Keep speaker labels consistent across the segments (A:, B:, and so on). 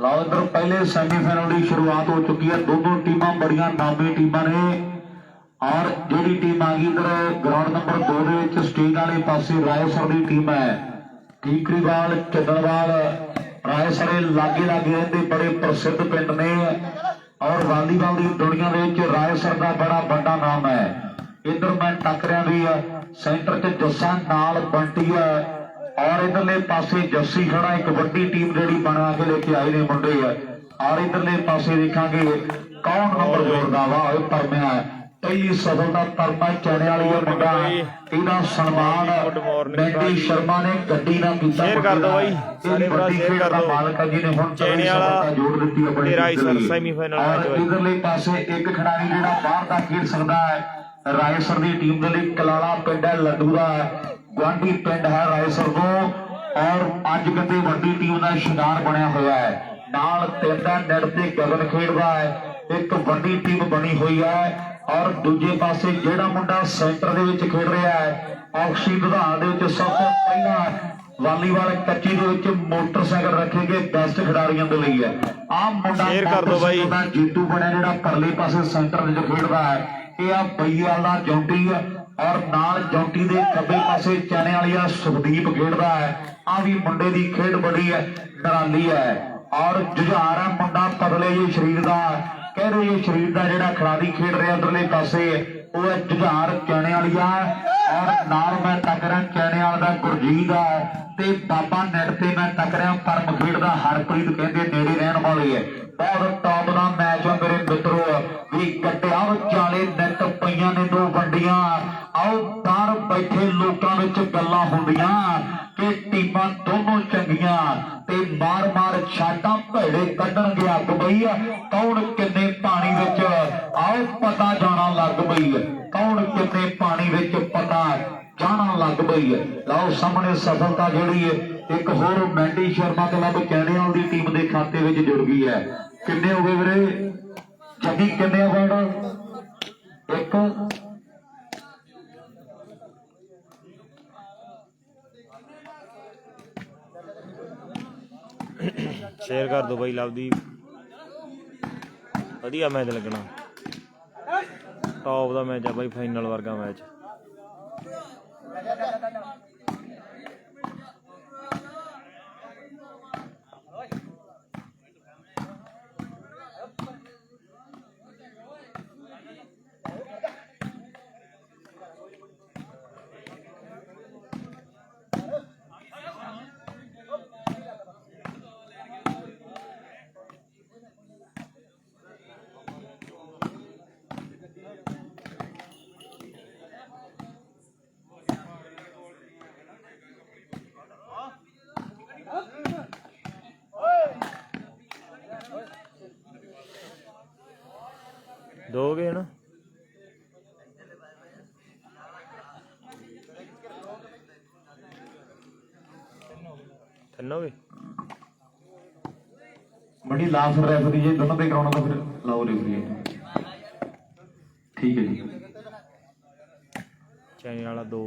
A: ਲਓ ਇੱਧਰ ਪਹਿਲੇ ਸੈਮੀਫਾਈਨਲ ਦੀ ਸ਼ੁਰੂਆਤ ਹੋ ਚੁੱਕੀ ਹੈ। ਦੋਨੋਂ ਟੀਮਾਂ ਬੜੀਆਂ ਨਾਮੀ ਟੀਮਾਂ ਨੇ ਔਰ ਜਿਹੜੀ ਟੀਮ ਆ ਗਈ ਇੱਧਰ ਗਰਾਊਂਡ ਨੰਬਰ 2 ਦੇ ਵਿੱਚ ਸਟੇਜ ਵਾਲੇ ਪਾਸੇ ਰਾਏਸਰ ਦੀ ਟੀਮ ਹੈ। ਠੀਕਰੀਵਾਲ ਚੱਦਣਵਾਲ ਰਾਏਸਰ ਲਾਗੇ ਲਾਗੇ ਰਹਿੰਦੇ ਬੜੇ ਪ੍ਰਸਿੱਧ ਪਿੰਡ ਨੇ ਔਰ ਵਾਲੀਬਾਲ ਦੀ ਦੁਨੀਆ ਦੇ ਵਿੱਚ ਰਾਏਸਰ ਦਾ ਬੜਾ ਵੱਡਾ ਨਾਮ ਹੈ। ਇੱਧਰ ਮੈਂ ਟੱਕਰਿਆਂ ਦੀ ਸੈਂਟਰ 'ਚ ਜੱਸਾ ਨਾਲ ਬੰਟੀ ਹੈ और इधरले पासे जस्सी खड़ा एक वड्डी टीम जी बना के लेके आए ने मुंडे और इधरले पासे देखांगे कौन नंबर जोड़दा वा परमिया पहली सफलता परमा चढ़ने वाली है मुंडा इहदा सन्मान मैंडी शर्मा ने गड्डी ना कीता।
B: शेयर कर दो भाई सारे भरा शेयर कर दो
A: मालक जी ने हुण
B: चढ़ने वाला
A: जोड़ दी अपनी
B: रायसर सेमीफाइनल मैच
A: और इधरले पासे एक खिडारी जिहड़ा बाहर दा खेल सकदा है रायसर दी टीम दे लई कलाला पिंड है लड्डू दा गुआढ़ी पिंड है रायसर को और अज कते वड्डी टीम का शिकार बनया हुआ है। नाल तिंदा नेट ते गगन खेडदा है एक वड्डी टीम बनी हुई है और दूजे पासे जेड़ा मुंडा सेंटर दे विच खेड रहा है ऑक्सी विधान दे विच सब तो पहला वालीबाल कच्ची दे विच मोटरसाइकिल रखे गए बेस्ट खिडारियों के लिए है। आम मुंडा
B: शेयर कर दो भाई
A: जीतू बनया जेड़ा परले पासे सेंटर दे विच खेडदा है ये आ बईवाल दा जौंटी है और नाल जौंटी दे खब्बे पासे चने वाली सुखदीप खेडदा है। आ भी मुंडे दी खेड बड़ी है निराली है और जुझार है मुंडा पतले जे शरीर का कह रहे शरीर का जिहड़ा खिलाड़ी खेड रहा उधरले पासे वो है जुझार चने वाली और नाल मैं टकरा चने वाला दा गुरजीत है ते बाबा नेट ते मैं टकरिया परम खेडदा हरप्रीत कहते नेड़े रहने वाली है। बहुत टॉप का मैच है मेरे मित्रों भी कट्टिया चाले नेट पईयां ने दो वंडियां आओ बाहर बैठे लोगों में गल्लां होंदियां कि टीमां दोनों चंगियां ते मार मार छाटां भेड़े कड्डणगे अग पई कौन किन्ने पानी विच आओ पता जाना लग पई कौन किन्ने पानी विच पता जाना लग पई है। लाओ सामने सफलता जिहड़ी है एक होर मैंडी शर्मा क्लब कैणेवाल दी टीम के खाते में जुड़ गई है। किन्ने हो गए वीरे जगी किन्ने पॉइंट एक
B: शेयर कर दो भाई लवदीप वधिया मैच लगना टॉप का मैच है भाई फाइनल वर्गा मैच। दोगे ना तीनों
A: बड़ी लास्ट रेफरी जी दोनों पे कराना तो फिर लाओ रेफरी ठीक है जी।
B: चैनल वाला दो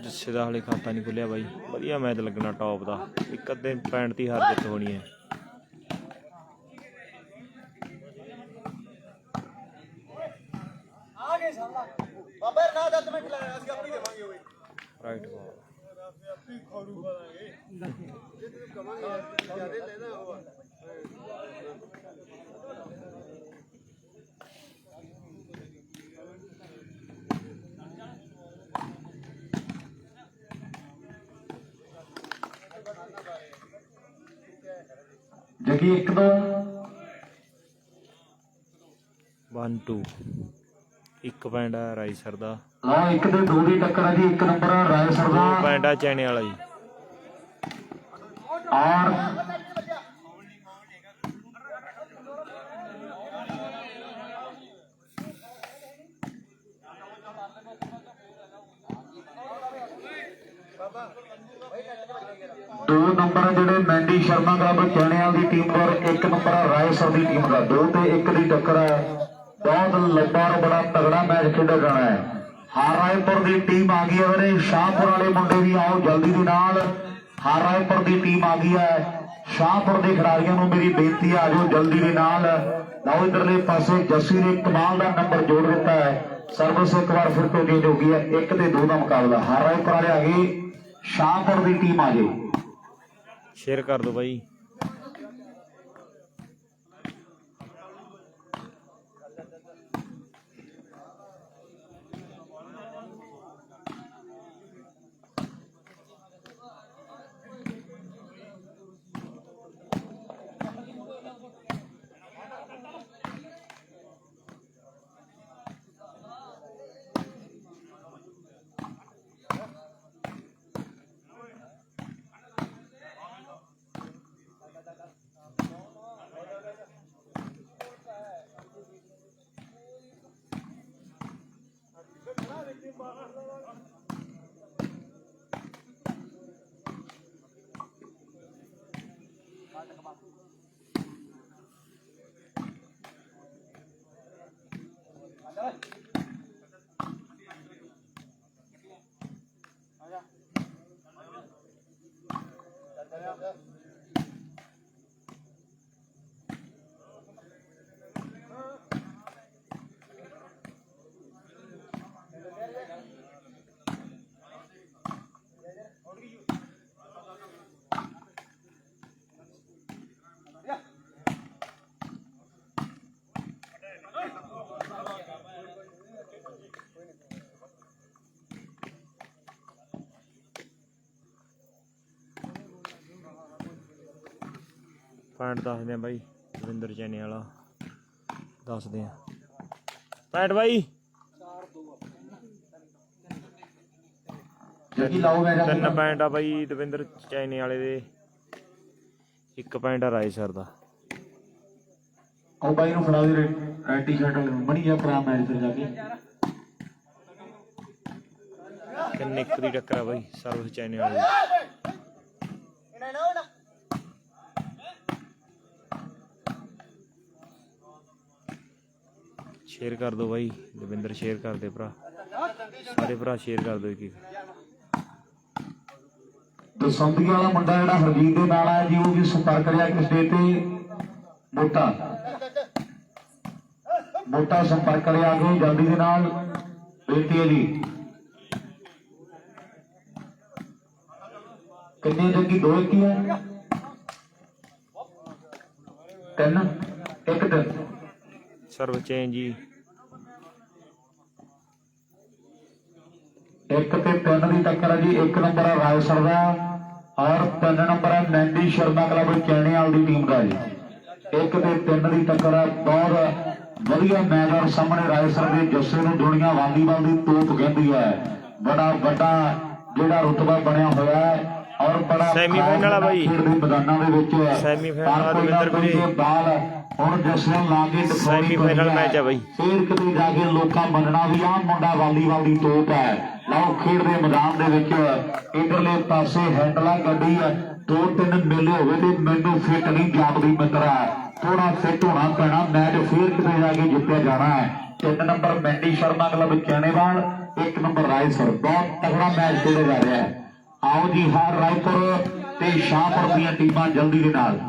B: जिससे का हाले खाता नहीं खुलिया भाई वधिया मैच लगना टॉप का एक अद्धे पॉइंट की हार जित होनी है। राइट
A: जगी एक दो
B: 1 2 एक पॉइंट है रायसर का
A: हाँ एक दे दो की टक्कर है जी एक नंबर है रायसर का
B: पॉइंट है चैने वाला जी
A: और दो नंबर जिहड़े मैंडी शर्मा क्लब चैणेवाल की टीम और एक नंबर है रायसर की टीम का 2 ते 1 की टक्कर है। बहुत लंबा और बड़ा तगड़ा मैच खेडा जाना है। हारायपुर की टीम आ गई है शाहपुर वाले मुंडे भी आओ जल्दी के नाल हारायपुर की टीम आ गई है शाहपुर के खिडारियों को मेरी बेनती है, आ जाओ जल्दी के नाल। लओ इधरले पासे जस्सी ने कमाल का नंबर जोड़ दिता है। सर्विस एक बार फिर तो चेंज हो गई है, 1 ते 2 का मुकाबला। हर राय पर आ गई, शाहपुर की टीम आ जाए।
B: शेयर कर दो भाई। पैंट दसदे भाई, दविंदर चैने वाला दसदे पैंट भाई। 3 पैंट आ भाई दविंदर चैने वाले दे, 1 पैंट आ राय सर दा।
A: ਉਹ ਬਾਈ ਨੂੰ ਫੜਾ ਦੇ ਰੈਡ ਟੀ-ਸ਼ਰਟ ਬਣੀ ਜਾ ਭਰਾ ਮੈਚ ਤੇ ਜਾ ਕੇ।
B: ਕਿੰਨੇ ਇੱਕ ਦੀ ਟੱਕਰ ਆ ਬਾਈ ਸਰਵਿਸ ਚੈਨੇ ਵਾਲੇ। शेयर कर दो भाई दविंदर, शेयर कर दे भरा, सारे भरा शेयर कर दो एक।
A: दसंबी वाला मुंडा जिहड़ा हरजीत दे नाल है जी, वो भी संपर्क करिया किस डे ते मोटा मोटा संपर्क करे आ गए जल्दी के नाल। बेनती है जी कितनी जगी 2 1 ही है 3 1 3
B: सर्व चेंज जी
A: 1 ते 3 की टक्कर है जी। 1 नंबर है रायसर का और 3 नंबर है मैंडी शर्मा क्लब चैनेवाल की टीम का जी। 1 ते 3 की टक्कर है। बहुत वधिया मैच और सामने रायसर के जस्से नूं दुनिया वालीबाल की तोप कहती है। बड़ा वड्डा जिहड़ा रुतबा बनया होया है और बड़ा
B: सैमीफाइनल भाई
A: मैदानां दे विच
B: सैमीफाइनल दविंदर वीरे
A: बाल ਹੁਣ ਜਸਨ ਲਾ ਕੇ
B: ਸੈਮੀਫਾਈਨਲ ਮੈਚ ਹੈ ਬਾਈ।
A: ਫੇਰ ਕਿਤੇ ਜਾ ਕੇ ਲੋਕਾਂ ਮੰਨਣਾ ਵੀ ਆਹ ਮੁੰਡਾ ਵਾਲੀਬਾਲ ਦੀ ਤੋਪ ਹੈ। ਲਓ ਖੇਡ ਦੇ ਮੈਦਾਨ ਦੇ ਵਿੱਚ ਇਧਰਲੇ ਪਾਸੇ ਹੈਂਡਲਾ ਗੱਡੀ 2-3 ਮੇਲੇ ਹੋਵੇ ਤੇ ਮੈਨੂੰ ਫਿੱਟ ਨਹੀਂ ਜਾਪਦੀ ਮਿੱਤਰਾ, ਥੋੜਾ ਫਿੱਟ ਹੋਣਾ ਪੈਣਾ। ਮੈਚ ਫੇਰ ਕਿਤੇ ਜਾ ਕੇ ਜਿੱਤਿਆ ਜਾਣਾ ਹੈ। 3 number Mandy Sharma club Chainewal, 1 number Raisar. ਬਹੁਤ ਤਗੜਾ ਮੈਚ ਖੇਡਿਆ ਜਾ ਰਿਹਾ ਹੈ। ਆਓ ਜੀ ਹਰ ਰਾਏਪੁਰ ਤੇ ਸ਼ਾਹਪੁਰ ਦੀਆਂ ਟੀਮਾਂ ਜਲਦੀ ਦੇ ਨਾਲ।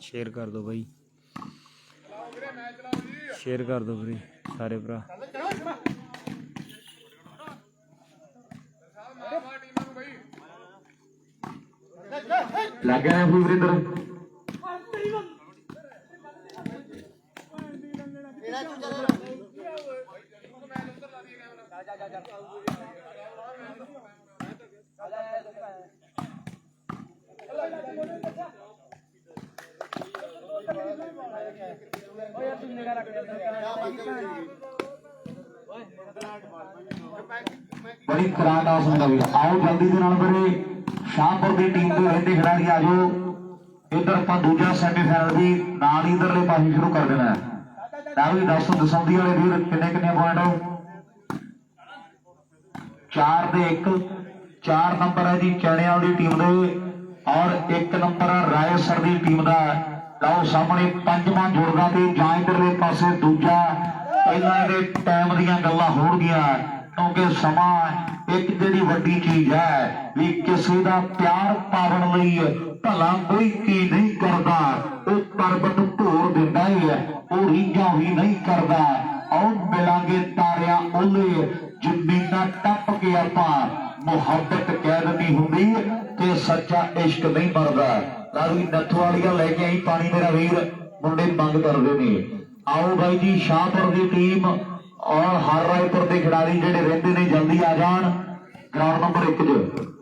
B: शेयर कर दो भाई, शेयर कर दो भाई सारे भरा।
A: लग गया है वीरेंद्र बड़ी खराब आसन का भी आओ जल्दी के नाल मेरे शाहपुर की टीम के रहते खिलाड़ी आ जाओ इधर आप दूजा सैमीफाइनल भी नाल इधरले पासे शुरू कर देना है। भी 10 दसौंदी वाले वीर किन्ने किन्ने पॉइंट 4 ते 1 4 नंबर है जी चैनियाल की टीम दे और 1 नंबर है रायसर की टीम का। लाओ सामने पंजवां जुड़दा ते जां इधरले पासे दूजा पहला ये टाइम दियां गल्लां होणगीਆਂ क्योंकि समा एक जिहड़ी वड्डी चीज है भी किसी का प्यार पावन लई भला कोई की नहीं करता वो पर्वत भोर दिंदा है वो रीझां भी नहीं करता। आओ मिलांगे तारियां ओले जमीना टप के आपां मुहब्बत कह दी हुंदी ते सच्चा इश्क नहीं मरदा। लावी नत्थू वालियां लेके आई पानी मेरा वीर मुंडे मंग करदे ने। आओ भाई जी शाहपुर की टीम और हर रायपुर के खिलाड़ी जेडे रहते ने जल्दी आ जान ग्राउंड नंबर 1 च।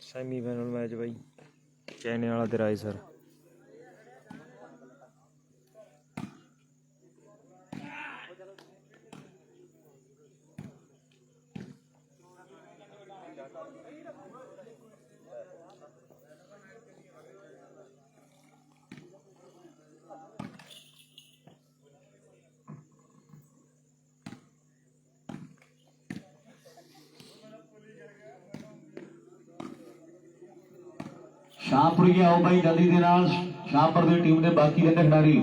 B: सैमीफाइनल मैच भाई चैने वाला ते रायसर।
A: शाहपुर के आओ भाई जल्दी के नाल शाहपुर की टीम के बाकी रहते खिलाड़ी।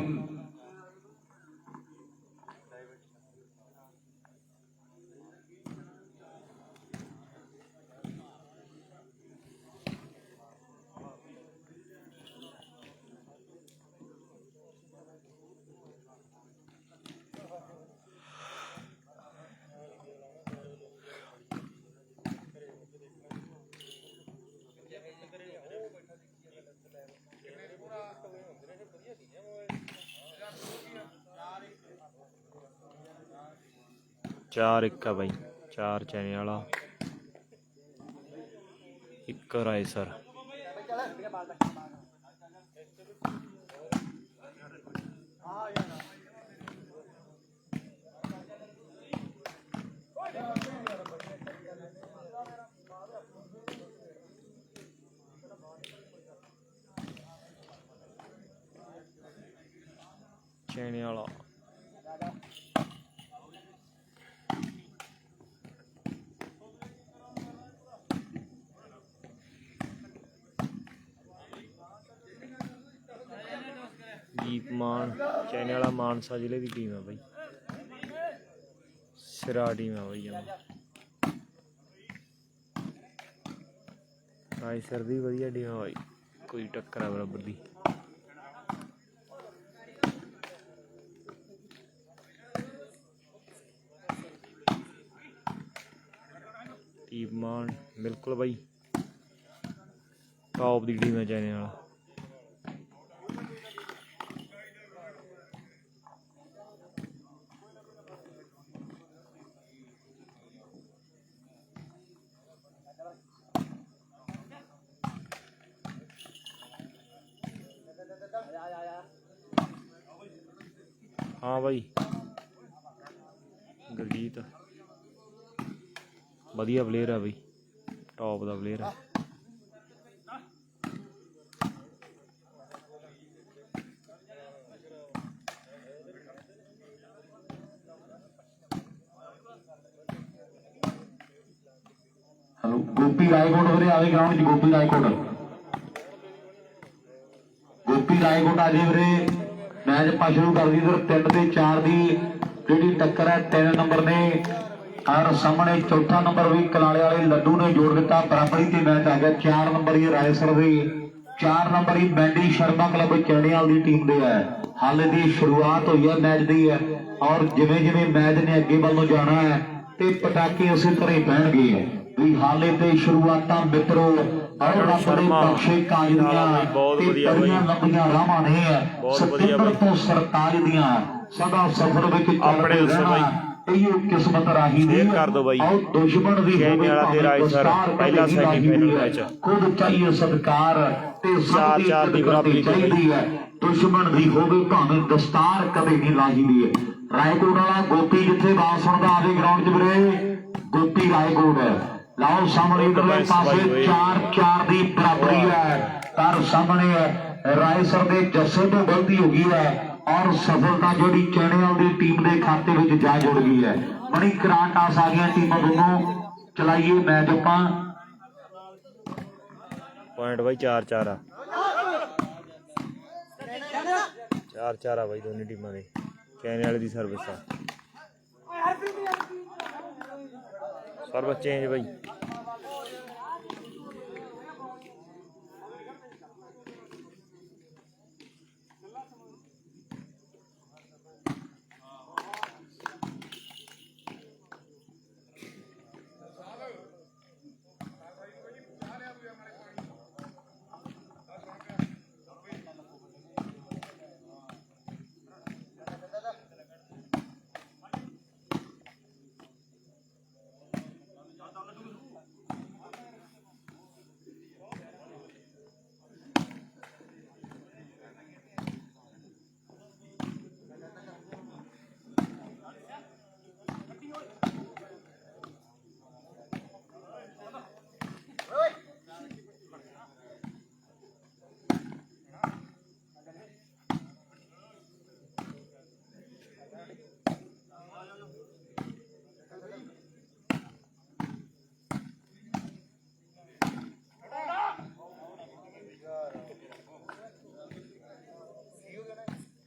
B: चार 1 है भाई 4 चैने वाला 1 रायसर। चैने वाला दीप मान चैने वाला मानसा जिले की टीम है भाई सिरा टीम है भाई रायसर दी वधिया टीम है भाई कोई टक्कर है बराबर दी। दीप मान बिल्कुल भाई टॉप दी टीम है चैने वाला। हाँ भाई गुरजीत वधिया प्लेयर है भाई टॉप का प्लेयर है।
A: हेलो गोपी रायकोट वरे आवे ग्राउंड च गोपी रायकोट आज वीरे मैच ਆਪਾਂ शुरू कर दी। इधर 3 ਤੇ 4 ਦੀ ਜਿਹੜੀ ਟੱਕਰ ਹੈ 3 ਨੰਬਰ ਨੇ और सामने चौथा नंबर भी कलाले वाले लड्डू ने जोड़ दिता। बराबरी ते मैच आ गया। 4 नंबर ही रायसर दे 4 नंबर ही बैंडी शर्मा क्लब चैणियाल की टीम दे है। हाले दी शुरुआत हुई है मैच दी है और जिवें जिवें मैच ने अगे वालों जाना है ते पटाके उसी तरह ही बहणगे भी। हाले ते शुरुआत मित्रों और अपने बख्शे काज दियां ते बड़ियां लंबियां राहां ने सितंबर तो सरताज दियां सदा सफर विच चल के रहना किस्मत राही दुश्मन भी
B: पहला सेमीफाइनल मैच
A: खुद चाहिए सत्कार चाहिए है। दुश्मन भी होवे भावें दस्तार कदे नहीं लाही दी है। रायकोट वाला गोपी जिथे बात सुनता आवे ग्राउंड च वीरे गोपी रायकोट लाओ सामने इधरले पासे 4-4 की बराबरी है। पर सामने रायसर के जस्से तो गलती हो गई है और सफलता जोड़ी चैणियाल की टीम के खाते में जा जुड़ गई है। बड़ी कराट आस आ गई टीमों दोनों चलाइए मैच अपा
B: पॉइंट भाई 4-4 4-4 भाई दोनों टीमों के चैने वाले की सर्विस सर्विस चेंज भाई।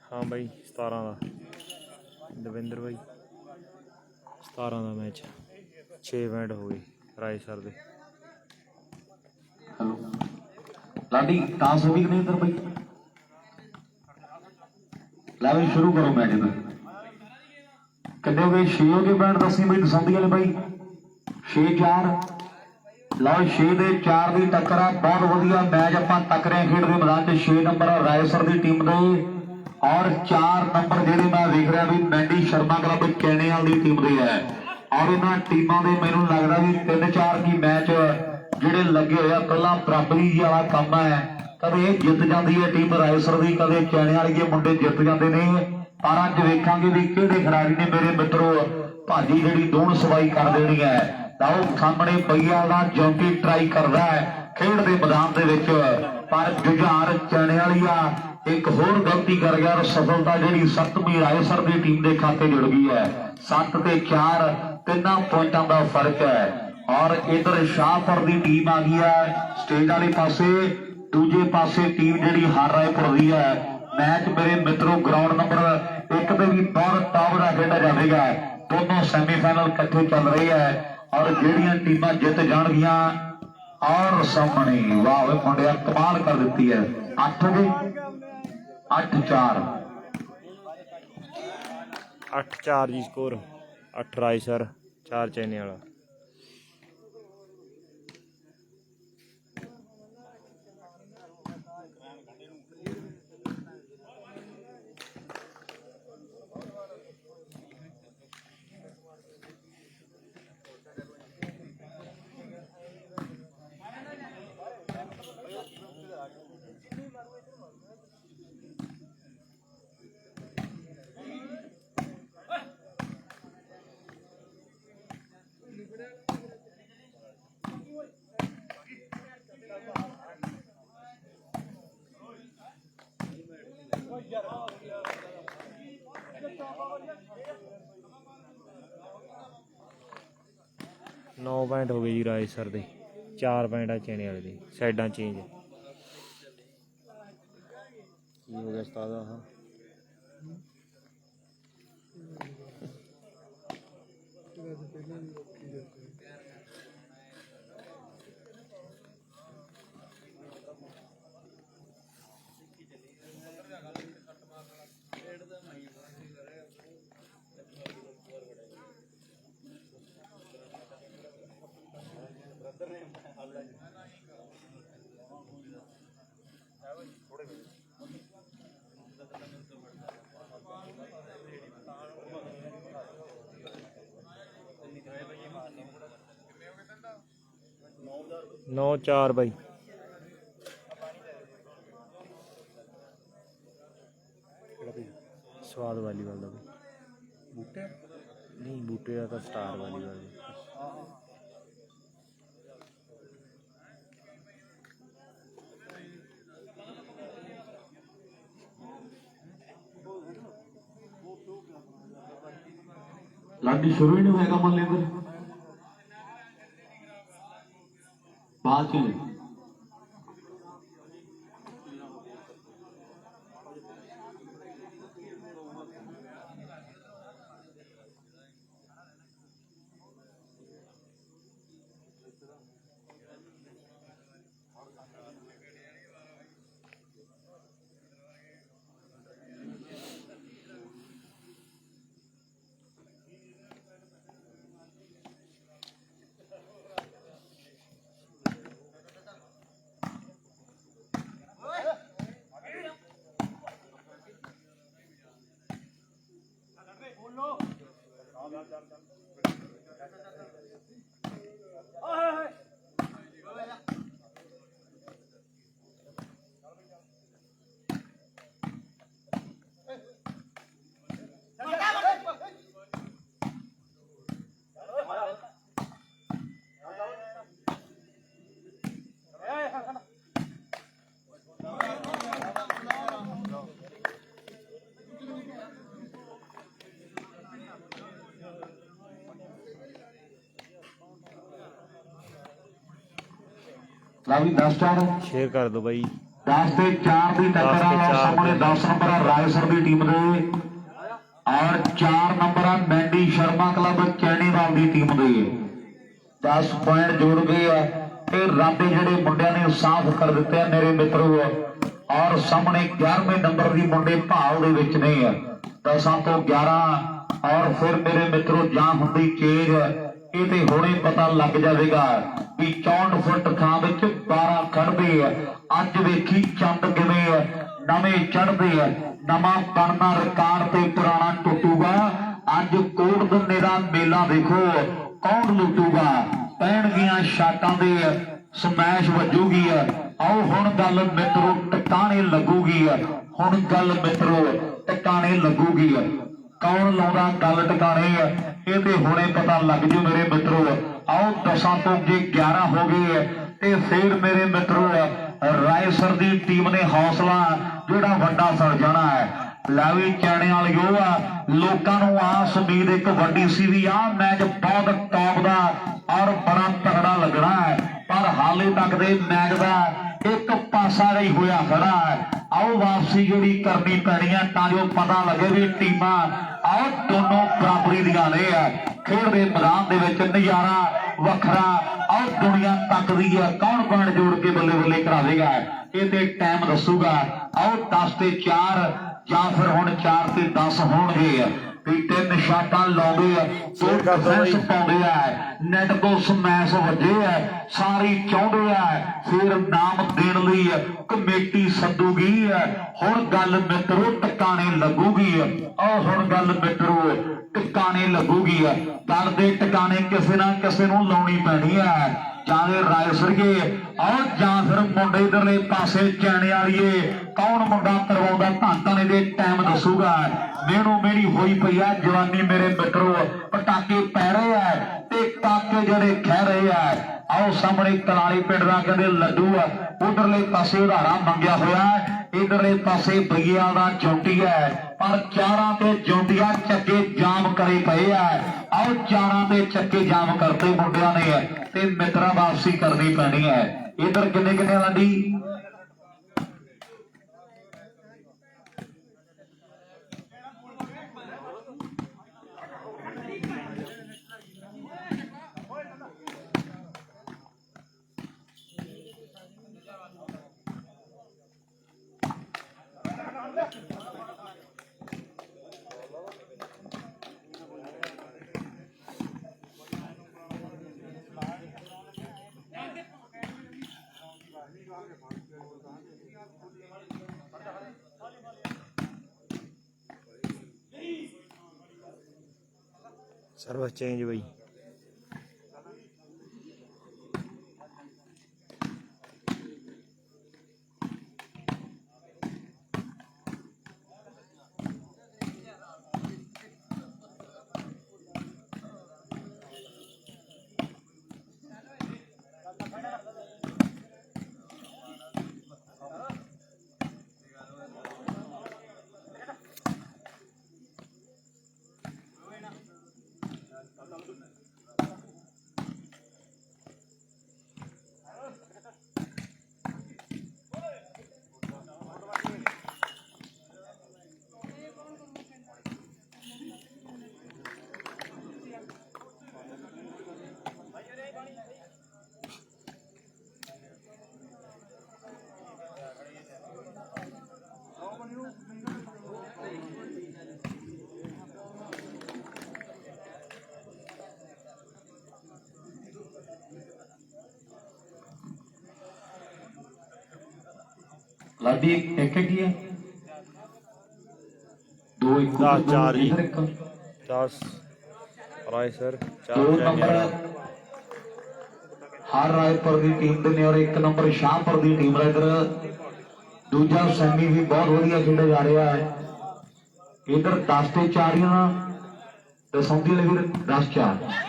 B: हाँ भाई 17 का दविंदर भाई 17 का मैच 6 पॉइंट हो गए रायसर दे।
A: लाडी टास हो गई नहीं इधर भाई ला भाई शुरू करो मैच इधर कितने हो गए 6 हो गए पॉइंट दसी भाई दसौंदी वाले भाई 6-4 लो 6 ਦੇ 4 की टक्कर है। बहुत वधिया मैच ਆਪਾਂ तक रहे खेड के मैदान में 6 नंबर रायसर की टीम दे और 4 नंबर जेडे मैं देख रहा भी बैंडी शर्मा क्लब चैणियाल की टीम दे है। और इन्होंने टीमों के मैनू लगता भी 3-4 की मैच जेडे लगे हुए पहला बराबरी वाला काम है। कदे जित जाती है टीम रायसर की कदे चैणियाल के मुंडे जित जाते हैं। पर अज वेखांगे भी किहड़े खिलाड़ी ने मेरे मित्रों भाजी जी दोन सवाई कर देनी है। लाओ सामने पईया का जौंटी ट्राई करता है खेड के मैदान के पर जुझार चैणियालिया एक होर गलती कर गया और सफलता जी 7वीं रायसर की टीम के खाते जुड़ गई है। 7 ते 4 3 पॉइंटों का फर्क है। और इधर शाहपुर की टीम आ गई है स्टेज वाले पासे दूजे पासे टीम जी हार रायपुर की है। मैच मेरे मित्रों ग्राउंड नंबर 1 पे भी बहुत टॉप का खेला जाएगा। दोनों सैमीफाइनल इकट्ठे चल रही है और ਜਿਹੜੀਆਂ टीमां जित जाएगियां और सामने वाह मुंडिया कमाल कर दी है 8-4
B: 8-4 जी स्कोर 8 रायसर 4 चैने वाला। नौ पॉइंट हो गए जी रायसर दे 4 पॉइंट आ चैने वाले दी साइडा चेंज की हो गया उस्ताद। नौ चार बाई स्वाद वालीबाल का बूटे नहीं बूटे का तो स्टार वालीबाल
A: लाडी शुरू ही नहीं होएगा मान लेंगे बाद चले लावी 10 चार
B: शेयर कर दो भाई
A: 10 ਤੇ 4 ਦੀ ਟੱਕਰ ਆ ਸਾਹਮਣੇ 10 ਨੰਬਰ ਆ ਰਾਏਸਰ ਦੀ ਟੀਮ ਦੇ ਔਰ 4 ਨੰਬਰ ਆ ਮੈਂਡੀ ਸ਼ਰਮਾ ਕਲੱਬ ਚੈਣੀਵਾਲ ਦੀ ਟੀਮ ਦੇ 10 ਪੁਆਇੰਟ ਜੋੜ ਗਏ ਆ ਇਹ ਰਾਤੇ ਜਿਹੜੇ ਮੁੰਡਿਆਂ ਨੇ ਸਾਫ਼ ਕਰ ਦਿੱਤੇ ਆ ਮੇਰੇ ਮਿੱਤਰੋ ਔਰ ਸਾਹਮਣੇ 11ਵੇਂ ਨੰਬਰ ਦੀ ਮੁੰਡੇ ਭਾਲ ਦੇ ਵਿੱਚ ਨੇ 10 ਤੋਂ 11 ਔਰ ਫਿਰ ਮੇਰੇ ਮਿੱਤਰੋ ਜਾਂ ਹੁੰਦੀ ਚੇਜ ਇਹ ਤੇ ਹੁਣੇ ਪਤਾ ਲੱਗ ਜਾਵੇਗਾ ਵੀ 64 ਫੁੱਟ ਥਾਂ ਵਿੱਚ 12 ਖੜਦੇ ਆ ਅੱਜ ਵੇਖੀ ਚੰਦ ਕਿਵੇਂ ਆ ਨਵੇਂ ਚੜ੍ਹਦੇ ਆ ਨਵਾਂ ਬਣਨਾ ਰਿਕਾਰਡ ਤੇ ਪੁਰਾਣਾ ਟੁੱਟੂਗਾ ਅੱਜ ਕੋਟਦੰਨੇ ਦਾ ਮੇਲਾ ਦੇਖੋ ਕੌਣ ਲੁੱਟੂਗਾ ਪੈਣਗੀਆਂ ਸ਼ਾਟਾਂ ਦੇ ਸਮੈਸ਼ ਵੱਜੂਗੀ ਆਓ ਹੁਣ ਗੱਲ ਮਿੱਤਰੋ ਟਿਕਾਣੇ ਲੱਗੂਗੀ ਹੁਣ ਗੱਲ ਮਿੱਤਰੋ ਟਿਕਾਣੇ ਲੱਗੂਗੀ ਕੌਣ ਲਾਉਂਦਾ ਗੱਲ ਟਿਕਾਣੇ ਇਹ ਤੇ ਹੁਣੇ ਪਤਾ ਲੱਗ ਜੂ ਮੇਰੇ ਮਿੱਤਰੋ ਆਓ 10 ਤੋਂ ਅੱਗੇ 11 ਹੋ ਗਏ ਤੇ ਫਿਰ ਮੇਰੇ ਮਿੱਤਰੋ ਰਾਏਸਰ ਦੀ ਟੀਮ ਨੇ ਹੌਸਲਾ ਜਿਹੜਾ ਵੱਡਾ ਸਰ ਜਾਣਾ ਹੈ ਲਾਵੀ ਚੈਣੇ ਵਾਲਿਓ ਲੋਕਾਂ ਨੂੰ ਆਸ ਉਮੀਦ ਇੱਕ ਵੱਡੀ ਸੀ ਵੀ ਆਹ ਮੈਚ ਬਹੁਤ ਟੌਪ ਦਾ ਔਰ ਬੜਾ ਤਗੜਾ ਲੱਗਣਾ ਹੈ ਪਰ ਹਾਲੇ ਤੱਕ ਦੇ ਮੈਚ ਦਾ ਇੱਕ ਪਾਸਾ ਨਹੀਂ ਹੋਇਆ ਖੜਾ ਹੈ ਆਓ ਵਾਪਸੀ ਜਿਹੜੀ ਕਰਨੀ ਪੈਣੀ ਹੈ ਤਾਂ ਜੋ ਪਤਾ ਲੱਗੇ ਵੀ ਟੀਮਾਂ ਆਓ ਦੋਨੋਂ ਬਰਾਬਰੀ ਦੀਆਂ ਨੇ ਖੇਡ ਦੇ ਮੈਦਾਨ ਦੇ ਵਿੱਚ ਨਜ਼ਾਰਾ ਵੱਖਰਾ ਆਓ ਦੁਨੀਆ ਤੱਕਦੀ ਹੈ ਕੌਣ ਬਣ ਜੋੜ ਕੇ ਬੱਲੇ ਬੱਲੇ ਕਰਾਵੇਗਾ ਇਹ ਤੇ ਟਾਈਮ ਦੱਸੂਗਾ ਆਓ 10 ਤੇ 4 ਜਾਂ ਫਿਰ ਹੁਣ 4 ਤੇ 10 ਹੋਣਗੇ ਵੀ 3 ਸ਼ਾਟਾਂ ਲਾਉਂਦੇ ਦੋ ਡਿਫੈਂਸ ਪਾਉਂਦੇ ਨੈਟ ਤੋਂ ਸਮੈਸ਼ ਵੱਜੇ ਸਾਰੀ ਚਾਹੁੰਦੇ ਫਿਰ ਨਾਮ ਦੇਣ ਲਈ ਕਮੇਟੀ ਸੱਦੂਗੀ ਹੁਣ ਗੱਲ ਮਿੱਤਰੋ ਟਿਕਾਣੇ ਲੱਗੂਗੀ ਆਹ ਹੁਣ ਗੱਲ ਮਿੱਤਰੋ ਟਿਕਾਣੇ ਲੱਗੂਗੀ ਗੱਲ ਦੇ ਟਿਕਾਣੇ ਕਿਸੇ ਨਾ ਕਿਸੇ ਨੂੰ ਲਾਉਣੀ ਪੈਣੀ ਜਾਂ ਰਾਏਸਰਗੇ ਔਰ ਜਾਂ ਫਿਰ ਮੁੰਡੇ ਇਧਰਲੇ ਪਾਸੇ ਚੈਣੇ ਵਾਲੀਏ ਕੌਣ ਮੁੰਡਾ ਕਰਵਾਉਂਦਾ ਧਾਂਤਾਂ ਦੇ ਟਾਈਮ ਦੱਸੂਗਾ ਮੈਨੂੰ ਮੇਰੀ ਹੋਈ ਪਈ ਆ ਜਵਾਨੀ ਮੇਰੇ ਮਿੱਤਰੋ ਪਟਾਕੇ ਪੈ ਰਹੇ ਤੇ ਕਾਕੇ ਜਿਹੜੇ ਖਹਿ ਰਹੇ ਆਓ ਸਾਹਮਣੇ ਕਲਾਲੀ ਪਿੰਡ ਦਾ ਕਹਿੰਦੇ ਲੱਡੂ ਉਧਰਲੇ ਪਾਸੇ ਉਧਾਰਾ ਮੰਗਿਆ ਹੋਇਆ ਇਧਰਲੇ ਪਾਸੇ ਬਈਆ ਦਾ ਜੌਂਟੀ ਪਰ ਚਾਰਾਂ ਤੇ ਜੌਂਟੀਆਂ ਚੱਕੇ ਜਾਮ ਕਰੇ ਪਏ ਆਓ ਚਾਰਾਂ ਤੇ ਚੱਕੇ ਜਾਮ ਕਰਤੇ ਮੁੰਡਿਆਂ ਨੇ ਤੇ ਮਿੱਤਰਾਂ ਵਾਪਸੀ ਕਰਨੀ ਪੈਣੀ ਇਧਰ ਕਿੰਨੇ ਕਿੰਨੇ ਲਾਡੀ
B: सर्विस चेंज बई।
A: लाडी एक की है 2 1
B: 10 4 जी।
A: इधर एक
B: 10 रायसर 4
A: 2
B: चैनी
A: नंबर
B: वाला।
A: हर रायपुर की टीम ਦੇ ਨੇ ਔਰ 1 ਨੰਬਰ ਸ਼ਾਹਪੁਰ ਦੀ ਟੀਮ ਦਾ ਇਧਰ ਦੂਜਾ ਸੈਮੀ ਵੀ ਬਹੁਤ ਵਧੀਆ ਖੇਡਿਆ ਜਾ ਰਿਹਾ ਹੈ। ਇਧਰ 10 ਤੇ 4 ਤੇ ਸੌਂਦੀ ਲਈ ਵੀਰ 10 4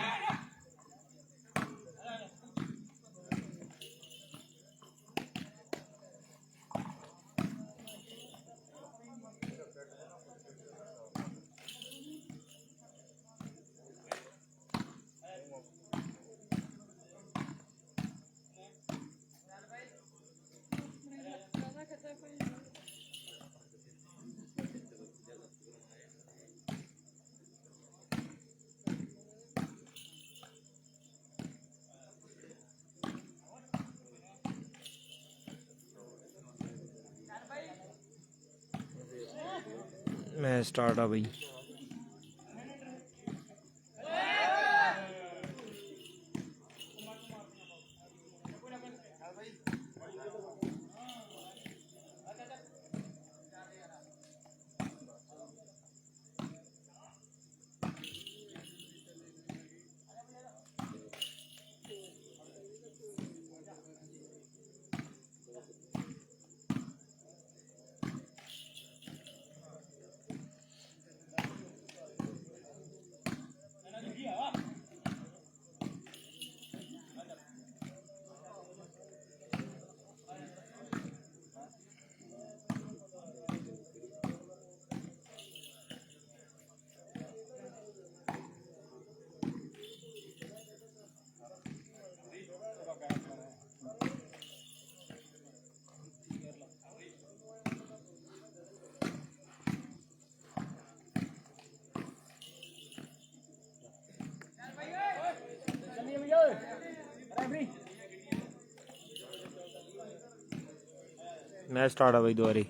B: मैच स्टार्ट आ बई। मैच स्टार्ट आ बई दोबारे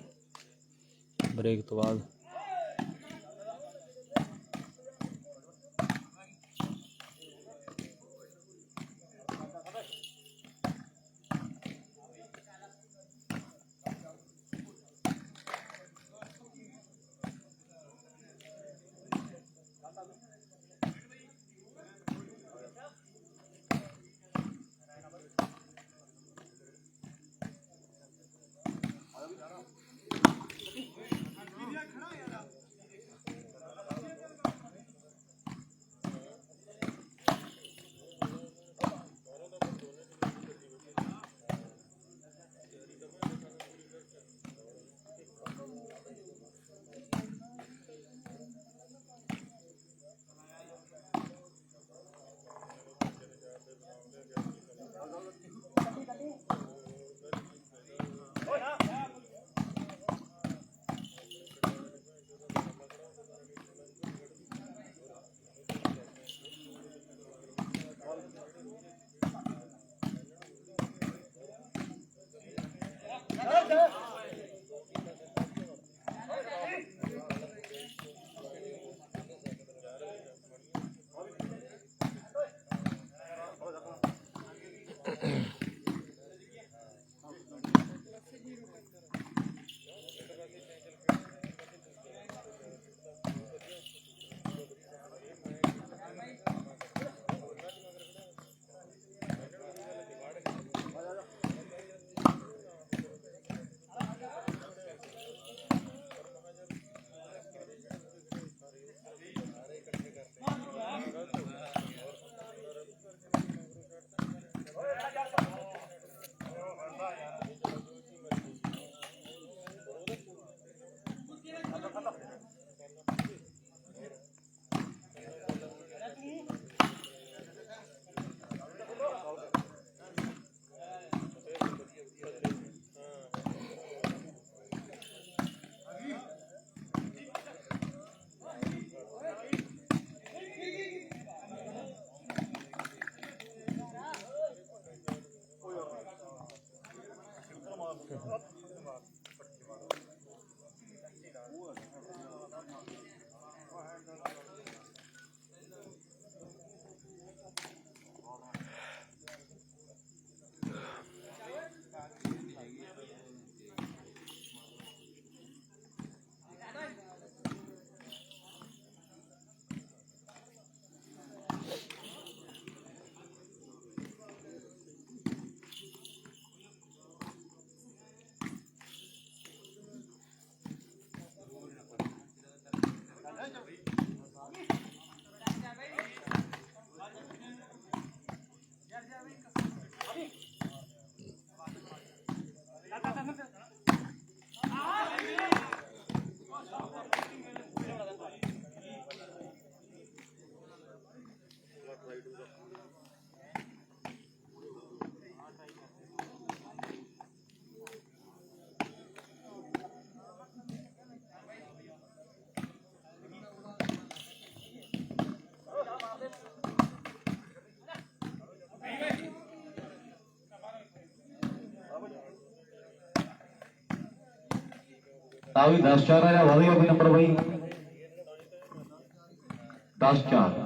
B: ब्रेक तो बाद।
A: ਤਾਂ ਵੀ 10-4 ਆ ਜਾਂ ਵਧੀਆ ਵੀ ਨੰਬਰ ਬਈ 10-4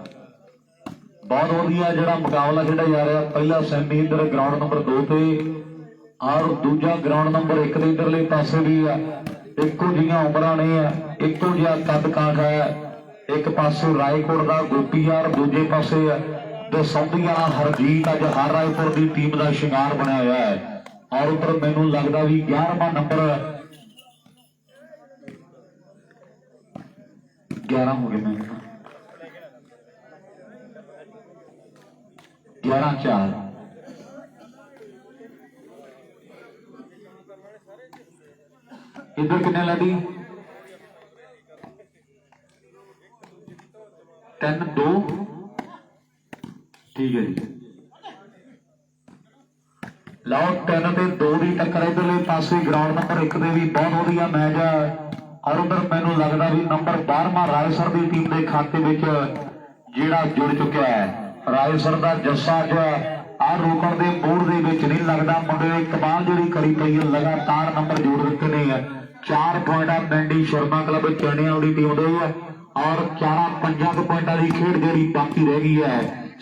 A: ਬਹੁਤ ਵਧੀਆ ਜਿਹੜਾ ਮੁਕਾਬਲਾ ਖੇਡਿਆ ਜਾ ਰਿਹਾ। ਪਹਿਲਾ ਸੈਮੀ ਇੱਧਰ ਗਰਾਊਂਡ ਨੰਬਰ 2 ਤੇ ਔਰ ਦੂਜਾ ਗਰਾਊਂਡ ਨੰਬਰ 1 ਦੇ ਇੱਧਰਲੇ ਪਾਸੇ ਵੀ ਆ। ਇੱਕੋ ਜਿਹੀਆਂ ਉਮਰਾਂ ਨੇ ਆ, ਇੱਕੋ ਜਿਹਾ ਕੱਦ ਕਾਠ ਹੈ। ਇੱਕ ਪਾਸੇ ਰਾਏਕੋਟ ਦਾ ਗੋਪੀ ਯਾਰ, ਦੂਜੇ ਪਾਸੇ ਦਸੌਂਦੀ ਵਾਲਾ ਹਰਜੀਤ ਅੱਜ ਹਰ ਰਾਏਪੁਰ ਦੀ ਟੀਮ ਦਾ ਸ਼ਿੰਗਾਰ ਬਣਿਆ ਹੋਇਆ ਹੈ। ਔਰ ਉੱਪਰ ਮੈਨੂੰ ਲੱਗਦਾ ਵੀ 11ਵਾਂ ਨੰਬਰ 11 ਹੋ ਗਏ, ਮੈਂ 11-4 इधर कितने लड़ी 3-2 ठीक है जी। लाओ 3 ਤੇ 2 ਦੀ ਟੱਕਰ ਇਧਰਲੇ ਪਾਸੇ ਗਰਾਊਂਡ ਨੰਬਰ 1 ਦੇ ਵੀ ਬਹੁਤ ਵਧੀਆ ਮੈਚ ਹੈ। ਔਰ ਉਧਰ ਮੈਨੂੰ ਲੱਗਦਾ ਵੀ ਨੰਬਰ 12ਵਾਂ ਰਾਏਸਰ ਦੀ ਟੀਮ ਦੇ ਖਾਤੇ ਵਿੱਚ ਜਿਹੜਾ ਜੁੜ ਚੁੱਕਿਆ ਹੈ। ਰਾਏਸਰ ਦਾ ਜੱਸਾ ਅੱਜ ਆ ਰੋਕਣ ਦੇ ਬੋਰਡ ਦੇ ਵਿੱਚ ਨਹੀਂ ਲੱਗਦਾ। ਮੁੰਡੇ ਨੇ ਕਮਾਲ ਜਿਹੜੀ ਕਰੀ ਪਈ ਹੈ, ਲਗਾਤਾਰ ਨੰਬਰ ਜੋੜ ਦਿੱਤੇ ਨੇ। 4 ਪੁਆਇੰਟ ਆ ਮੈਂਡੀ ਸ਼ਰਮਾ ਕਲੱਬ ਚੈਣਿਆਂ ਦੀ ਟੀਮ ਦੇ ਔਰ 4-5 ਪੁਆਇੰਟਾਂ ਦੀ ਖੇਡ ਜਿਹੜੀ ਬਾਕੀ ਰਹਿ ਗਈ ਹੈ।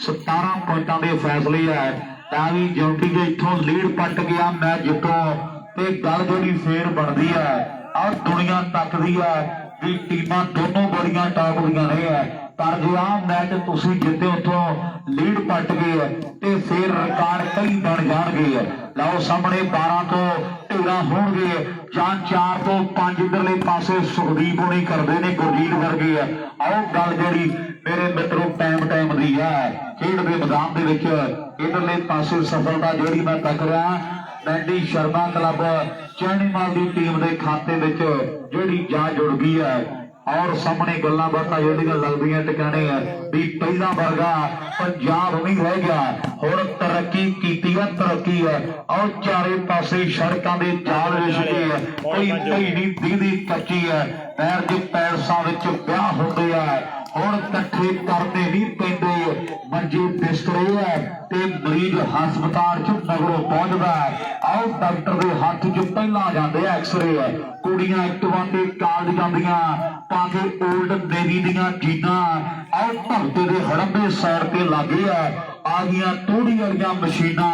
A: 17 ਪੁਆਇੰਟਾਂ ਦੇ ਫੈਸਲੇ ਹੈ। ਤਾਂ ਵੀ ਜੌਂਟੀ ਜੇ ਇੱਥੋਂ ਲੀਡ ਪੱਟ ਗਿਆ ਮੈਚ ਜਿੱਤੋਂ ਤੇ ਗੱਲ ਜਿਹੜੀ ਫੇਰ ਬਣਦੀ ਹੈ। ਆਹ ਦੁਨੀਆ ਤੱਕਦੀ ਹੈ ਵੀ ਟੀਮਾਂ ਦੋਨੋਂ ਬੜੀਆਂ ਟਾਪ ਦੀਆਂ ਨੇ। ਪਰ ਜੇ ਆਹ ਮੈਚ ਤੁਸੀਂ ਜਿੱਤੇ ਉੱਥੋਂ ਲੀਡ ਪੱਟ ਗਏ ਤੇ ਫਿਰ ਰਿਕਾਰਡ ਕਈ ਬਣ ਜਾਣਗੇ। ਲਓ ਸਾਹਮਣੇ 12 ਤੋਂ 13 ਹੋਣਗੇ ਜਾਂ 4 ਤੋਂ 5 ਇਧਰਲੇ ਪਾਸੇ ਸੁਖਦੀਪ ਹੋਣੀ ਕਰਦੇ ਨੇ ਗੁਰਜੀਤ ਵਰਗੇ। ਆਓ ਗੱਲ ਜਿਹੜੀ ਮੇਰੇ ਮਿੱਤਰੋ ਟਾਈਮ ਦੀ ਹੈ ਖੇਡ ਦੇ ਮੈਦਾਨ ਦੇ ਵਿੱਚ ਇਧਰਲੇ ਪਾਸੇ ਸਫਲਤਾ ਜਿਹੜੀ ਮੈਂ ਤੱਕ ਰਿਹਾ ਮੈਂਡੀ ਸ਼ਰਮਾ ਕਲੱਬ ਚੈਣੀਵਾਲ ਦੀ ਟੀਮ ਦੇ ਖਾਤੇ ਵਿੱਚ ਜਿਹੜੀ ਜਾ ਜੁੜ ਗਈ ਹੈ। ਔਰ ਸਾਹਮਣੇ ਗੱਲਾਂ ਬਾਤਾਂ ਜਿਹੜੀਆਂ ਲੱਗਦੀਆਂ ਟਿਕਾਣੇ ਆ ਵੀ ਪਹਿਲਾਂ ਵਰਗਾ ਪੰਜਾਬ ਨਹੀਂ ਰਹਿ ਗਿਆ, ਹੁਣ ਤਰੱਕੀ ਕੀਤੀ ਹੈ ਤਰੱਕੀ ਹੈ। ਔਰ ਚਾਰੇ ਪਾਸੇ ਸੜਕਾਂ ਦੇ ਜਾਲ ਵਿਛਦੇ ਆ, ਕੋਈ ਨਹੀਂ ਦੀਦੀ ਕੱਚੀ ਹੈ। ਪੈਰ ਦੇ ਪੈਲਸਾਂ ਵਿੱਚ ਵਿਆਹ ਹੁੰਦੇ ਆ, ਹੁਣ ਇਕੱਠੇ ਕਰਨੇ ਨਹੀਂ ਪੈਂਦੇ। ਮੰਜੇ ਬਿਸਤਰੇ ਹੈ ਤੇ ਮਰੀਜ਼ ਹਸਪਤਾਲ ਚ ਮਗਰੋਂ ਪਹੁੰਚਦਾ। ਆਓ ਡਾਕਟਰ ਦੇ ਹੱਥ ਚ ਪਹਿਲਾਂ ਜਾਂਦੇ ਐਕਸਰੇ ਹੈ। ਕੁੜੀਆਂ ਐਕਟਿਵਾ ਤੇ ਕਾਲਜ ਜਾਂਦੀਆਂ ਤਾਂ ਕਿ ਓਲਡ ਨੇਵੀ ਦੀਆਂ ਜੀਨਾਂ। ਆਓ ਭਗਤੇ ਦੇ ਹੜੰਬੇ ਸਾਈਡ ਤੇ ਲੱਗੇ ਆ ਗਈਆਂ ਤੂੜੀ ਵਾਲੀਆਂ ਮਸ਼ੀਨਾਂ।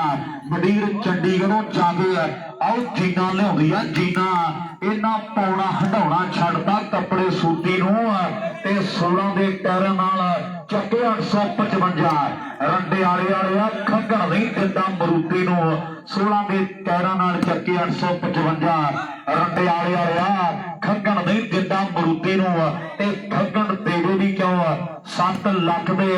A: ਮੰਡੀਰ ਚੰਡੀਗੜ੍ਹੋਂ ਜਾਂਦੇ ਆ, ਆਓ ਜੀਨਾਂ ਲਿਆਉਂਦੀ ਆ ਜੀਨਾਂ। ਇਹਨਾਂ ਪਾਉਣਾ ਹਟਾਉਣਾ ਛੱਡਦਾ ਕੱਪੜੇ ਸੂਤੀ ਨੂੰ ਤੇ 16 ਦੇ ਟਾਇਰਾਂ ਨਾਲ ਚੱਕੇ 855 ਰੰਡੇ ਵਾਲੇ ਖੰਗਣ ਨਹੀਂ ਦਿੰਦਾ ਮਰੂਤੀ ਨੂੰ। 16 ਦੇ ਟਾਇਰਾਂ ਨਾਲ ਚੱਕੇ 855 ਰੰਡੇ ਵਾਲੇ ਖੰਗਣ ਨਹੀਂ ਦਿੰਦਾ ਮਰੂਤੀ ਨੂੰ। ਤੇ ਖੰਗਣ ਦੇਵੇ ਵੀ ਕਿਉਂ 7 ਲੱਖ ਦੇ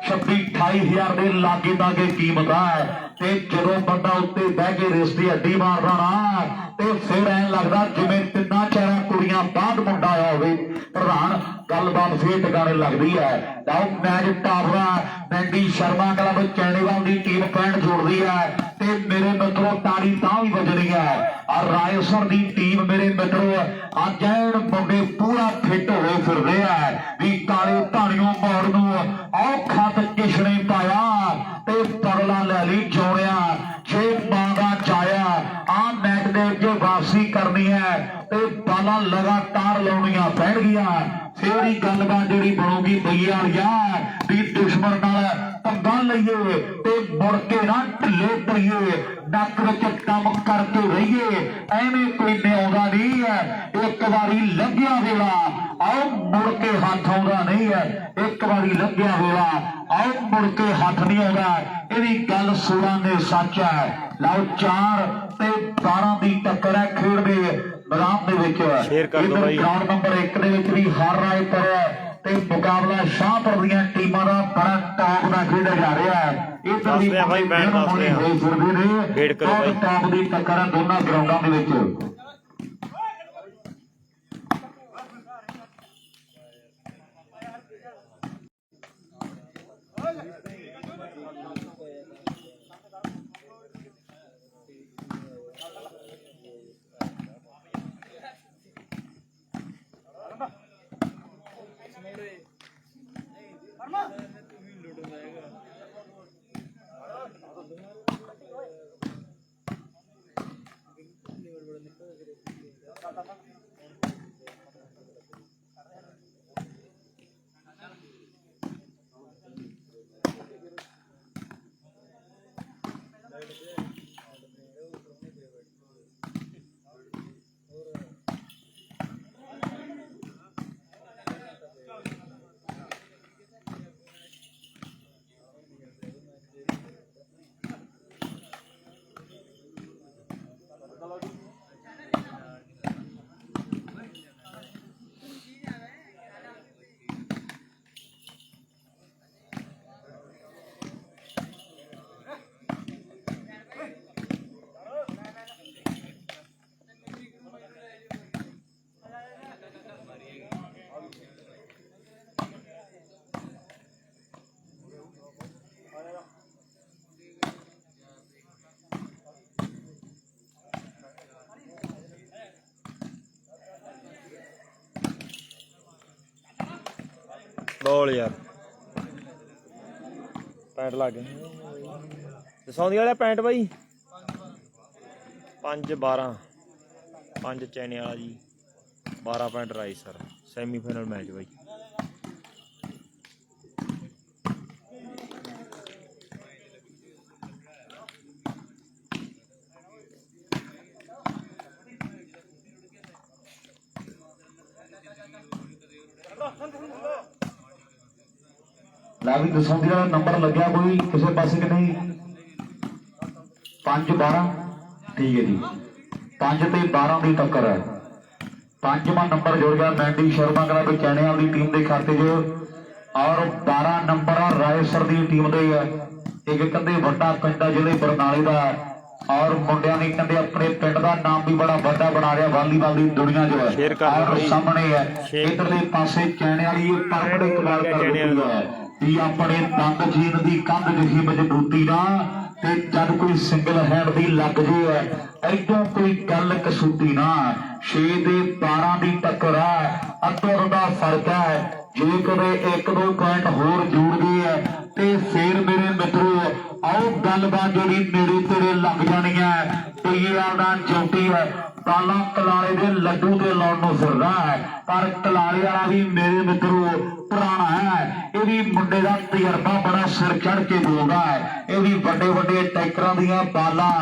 A: 26-28 ਹਜ਼ਾਰ ਦੇ ਲਾਗੇ ਦਾਗੇ ਕੀਮਤ ਹੈ। ਤੇ ਜਦੋਂ ਬੰਦਾ ਉੱਤੇ ਬਹਿ ਕੇ ਰੇਸ ਦੀ ਹੱਡੀ ਮਾਰਦਾ ਨਾ ਤੇ ਫਿਰ ਐਂ ਲੱਗਦਾ ਜਿਵੇਂ ਤਿੰਨਾਂ ਚਾਰਾਂ ਕੁੜੀਆਂ ਬਾਅਦ ਮੁੰਡਾ ਆਇਆ ਹੋਵੇ। ਪ੍ਰਧਾਨ ਗੱਲਬਾਤ ਫੇਰ ਟਿਕਾਣੇ ਲੱਗਦੀ ਹੈ। ਲਓ ਮੈਚ ਟਾਪਦਾ ਮੈਂਡੀ ਸ਼ਰਮਾ ਕਲੱਬ ਚੈਣੀਵਾਲ ਦੀ ਟੀਮ ਪੈਂਟ ਜੋੜਦੀ ਹੈ ਤੇ ਮੇਰੇ ਮਿੱਤਰੋ ਤਾੜੀ ਤਾਂ ਵੀ ਵੱਜਣੀ ਹੈ। ਔਰ ਰਾਏਸਰ ਦੀ ਟੀਮ ਮੇਰੇ ਮਿੱਤਰੋ ਅੱਜ ਐਨ ਮੁੰਡੇ ਪੂਰਾ ਫਿੱਟ ਹੋਏ ਫਿਰਦੇ ਆ ਵੀ ਕਾਲੇ ਧਾਣੀਆਂ ਮੋੜ ਨੂੰ ਔਖਾ ਤੇ ਕਿਸ਼ਨੇ ਪਾਇਆ ਤੇ ਪਗਲਾ ਲੈ ਲਈ ਜੋੜਿਆ ਜੇ ਮਾਂ ਦਾ ਚਾਇਆ। ਆ ਮੈਚ ਦੇ ਅੱਗੇ ਵਾਪਸੀ ਕਰਨੀ ਹੈ ਤੇ ਬਾਲਾਂ ਲਗਾਤਾਰ ਲਾਉਣੀਆਂ ਪੈਣਗੀਆਂ। ਫੇਰ ਹੀ ਗੱਲਬਾਤ ਜਿਹੜੀ ਬਣੂਗੀ ਬਈਆ ਵਾਲੀਆਂ ਵੀ ਦੁਸ਼ਮਣ ਨਾਲ ਪੰਗਾ ਲਈਏ ਤੇ ਮੁੜ ਕੇ ਨਾ ਢਿੱਲੇ ਪਈਏ, ਨੱਕ ਵਿੱਚ ਕੰਮ ਕਰਕੇ ਰਹੀਏ। ਐਵੇਂ ਕੋਈ ਨਿਆਉਂਦਾ ਨਹੀਂ ਹੈ। ਇੱਕ ਵਾਰੀ ਲੰਘਿਆ ਵੇਲਾ ਆਓ ਮੁੜ ਕੇ ਹੱਥ ਆਉਂਦਾ ਨਹੀਂ ਹੈ। ਇੱਕ ਵਾਰੀ ਲੰਘਿਆ ਵੇਲਾ ਆਓ ਮੁੜ ਕੇ ਹੱਥ ਨਹੀਂ ਆਉਂਦਾ। ਇਹਦੀ ਗੱਲ ਸੂਰਾਂ ਦੇ ਸੱਚ ਹੈ। ਲਓ 4 ਤੇ 12 ਦੀ ਟੱਕਰ ਹੈ ਖੇਡ ਦੇ ਮੈਦਾਨ ਦੇ ਵਿੱਚ। ਇਧਰ ਗਰਾਊਂਡ ਨੰਬਰ 1 ਦੇ ਵਿੱਚ ਵੀ ਹਰ ਰਾਏਪੁਰ ਤੇ ਮੁਕਾਬਲਾ ਸ਼ਾਹਪੁਰ ਦੀਆਂ ਟੀਮਾਂ ਦਾ ਬੜਾ ਟੌਪ ਦਾ ਖੇਡਿਆ ਜਾ ਰਿਹਾ ਹੈ। ਇਧਰ ਵੀ ਹੋਏ ਫਿਰਦੇ ਨੇ ਟੌਪ ਦੀ ਟੱਕਰ ਹੈ ਦੋਨਾਂ ਗਰਾਊਂਡਾਂ ਦੇ ਵਿੱਚ।
B: ਬੋਲ ਯਾਰ ਪੈਂਟ ਲੱਗ ਗਏ ਦਸਾਉਂਦੀ ਵਾਲਾ ਪੈਂਟ ਬਾਈ 5-12 5 ਚੈਨੇ ਵਾਲਾ ji 12 point Raisar semifinal match ਬਾਈ
A: ला भी दसौंदी वाला नंबर लग्या कोई किसी पासे कि नहीं 5-12 ठीक है जी 5 ते 12 की टक्कर है 5वां नंबर जुड़ गया मैंडी शर्मा कला चैने वाली टीम के खाते च और 12 नंबर रायसर की टीम के है एक कहते वड्डा पिंड है जिले बरनाले का और मुंडिया ने कहते अपने पिंड का नाम भी बड़ा वड्डा बना रहा वालीबाल की दुनिया जो है और सामने है इधरले पासे चैने वाली परमड़ कमाल कर रही है भी अपने दंद जीन की कंध जिही मजबूती ना ते जब कोई सिंगल हैंड की लग जे है ऐदों कोई गल कसूती ना 6 ते 12 की टक्कर है अद्धर का फर्क है जे कदे 1-2 पॉइंट होर जुड़ गए है ते फिर मेरे मित्रों आओ गलबात जी नेड़े तेरे लग जानी है पीएल का चौंटी है पाला कलाले के लड्डू के लाने को फिरदा है पर कलाले वाला भी मेरे मित्रों पुराना है ये भी मुंडे का तजर्बा बड़ा सिर चढ़ के बोलता है ये भी बड़े बड़े टैकरां दियां बालां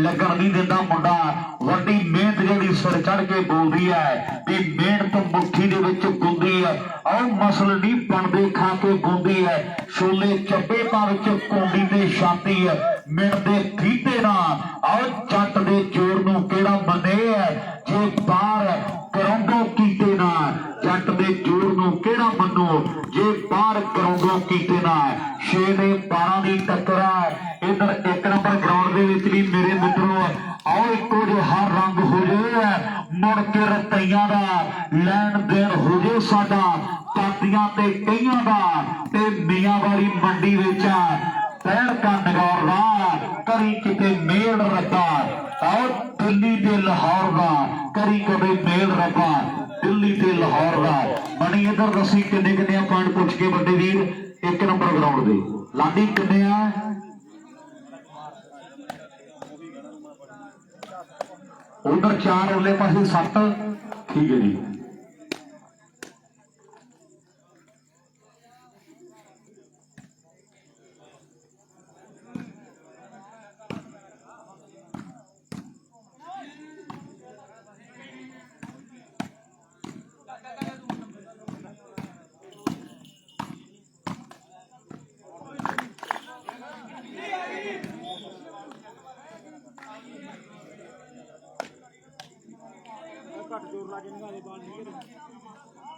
A: लगन नहीं दिंदा मुंडा वड्डी मेहनत जी सिर चढ़ के बोलती है भी मेहनत मुट्ठी दे विच गुंदी है और मसल नहीं बनते खा के गुंदी है छोले चब्बे पा विच कौंडी ते शांति है मिलते फीते ना और जट दे जोर नूं केड़ा मने है जे बाहर ग्राउंडों कीते ना जट दे जोर नूं केड़ा मनो जे बाहर ग्राउंडों कीते ना 6 ते 12 की टक्कर है इधर 1 नंबर ग्राउंड दे विच भी मेरे मित्रों आओ इको जिहा रंग हो जाए मुड़ के रतैयां दा लैन देन हो जाए साडा पातियां ते कईयां दा ते मियां वाली मंडी विच पैर का नगौरदा करी किते मेल रब्बा और दिल्ली ते लाहौर दा करी कदे मेल रब्बा दिल्ली ते लाहौर दा मनी इधर दसी किन्ने किन्ने पॉइंट पुछ के बड़े वीर 1 नंबर ग्राउंड दे लाडी किन्ने आ उधर 4 उरले पासे 7 ठीक है जी
C: घट जोर ला के निकाले बाल निकल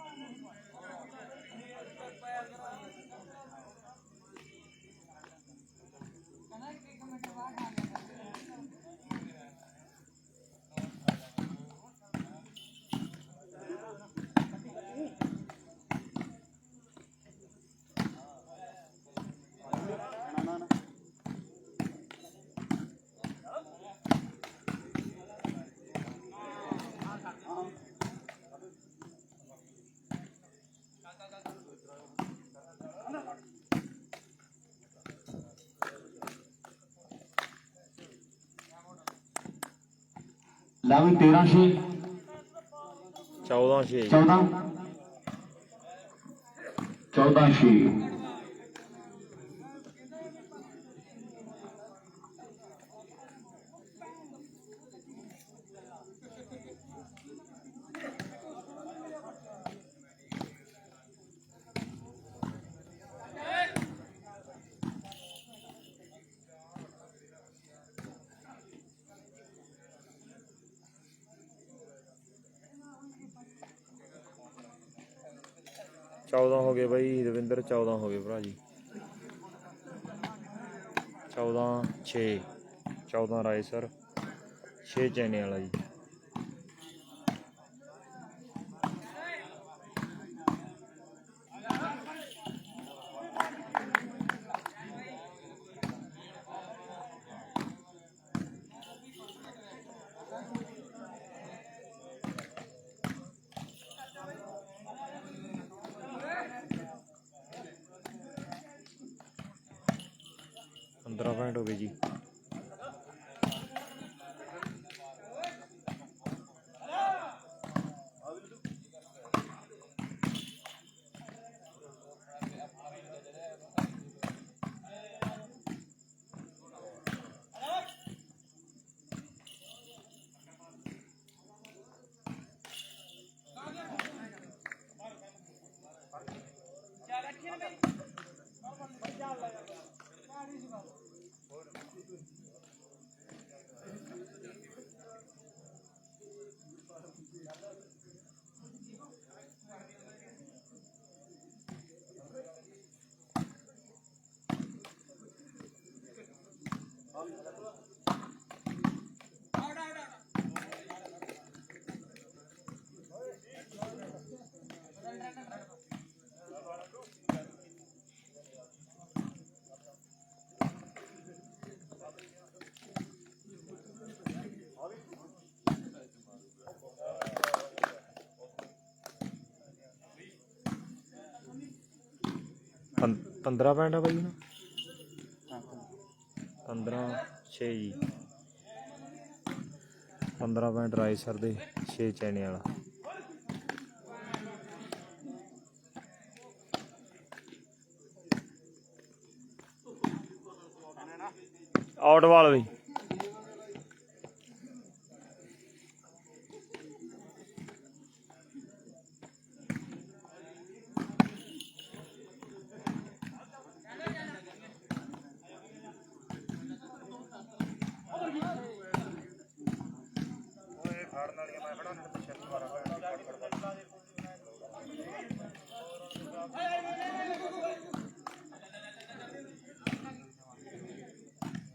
A: ਲਾ ਵੀ 13-6
B: 14-6
A: 14-6
B: 14 ਹੋ ਗਏ ਬਾਈ ਦਵਿੰਦਰ 14 ਹੋ ਗਏ ਭਰਾ ਜੀ 14-6 14 ਰਾਏਸਰ 6 ਚੈਨੇ ਵਾਲਾ ਜੀ। पंद्रह पॉइंट हो गए जी। पंद्रह पॉइंट है भाई ना 15-6 जी 15 पॉइंट रायसर दे 6 चैने वाला। आउट वाल भाई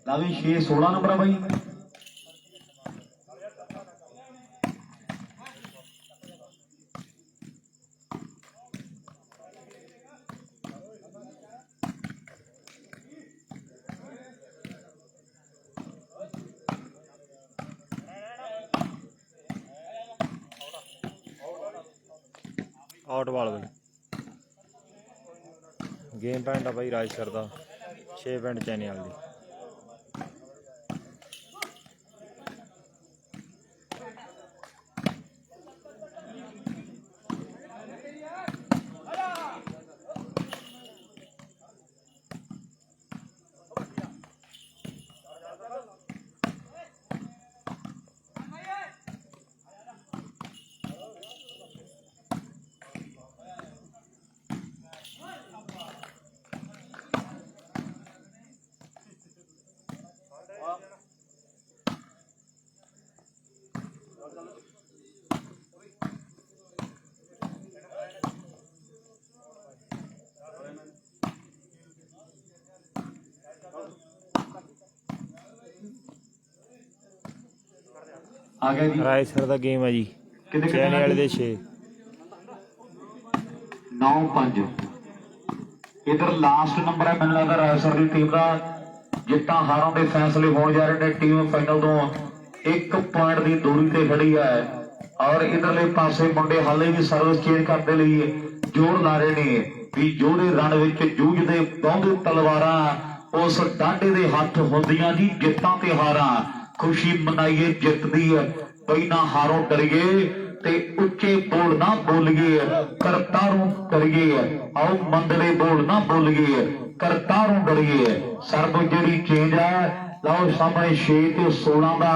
A: ला भी 6-16 नंबर है भाई।
B: आउट वाल भाई गेम पॉइंट है भाई राजसर का 6 पॉइंट चैने वाले दी।
A: आ गया जी
B: रायसर का गेम है जी
A: कितने
B: चैने वाले दे 6
A: 9-5 इधर लास्ट नंबर है मैंने लगता रायसर की टीम का जिट्टा हारों के फैसले होने जा रहे हैं। टीम फाइनल तो 1 पॉइंट की दूरी ते खड़ी है और इधरले पासे मुंडे हाले भी सर्विस चेंज करने लिए जोर ला रहे ने भी जोरे रण विच जूझदे बहुते तलवारां उस डांडे दे हत्थ हुंदियां जी जित्तां ते हारां खुशी मनाइए जित दी ਬਈ ਨਾ ਹਾਰੋ ਡਰੀਏ ਤੇ ਉੱਚੇ ਬੋਲ ਨਾ ਬੋਲੀਏ, ਕਰਤਾਰੋਂ ਕਰੀਏ। ਆਓ ਮੰਦਲੇ ਬੋਲ ਨਾ ਬੋਲੀਏ, ਕਰਤਾਰੋਂ ਡਰੀਏ। ਸਰਬ ਜਿਹੜੀ ਚੇਂਜ ਹੈ, ਲਓ ਸਾਹਮਣੇ 6 ਤੇ 16 ਦਾ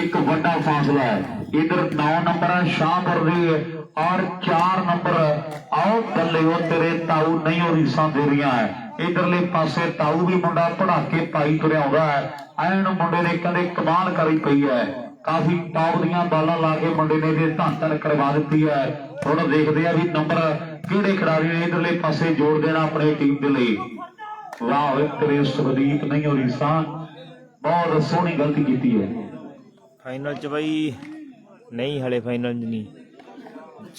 A: ਇੱਕ ਵੱਡਾ ਫਾਸਲਾ ਹੈ। इधर 9 नंबर है शाहपुर दी और 4 नंबर आओ बल्ले तेरे ताऊ नहीं हो रीसा दे रही है। इधरले पासे ताऊ भी मुंडा पढ़ा के पाई तुरया आउंदा है। एन मुंडे ने कदे कमाल करी पई है, काफी टॉप दीयां बालां ला के मुंडे ने इहदे धन धन करवा दित्ती है। हुण देखदे आ भी नंबर किहड़े खिडारी ने इधरले पासे जोड़ देना अपनी टीम दे लई। वाह तेरे सुखदीप नहीं हो रीसा, बहुत सोहनी गलती कीती है।
B: फाइनल च बई नहीं, हले फाइनल च नहीं,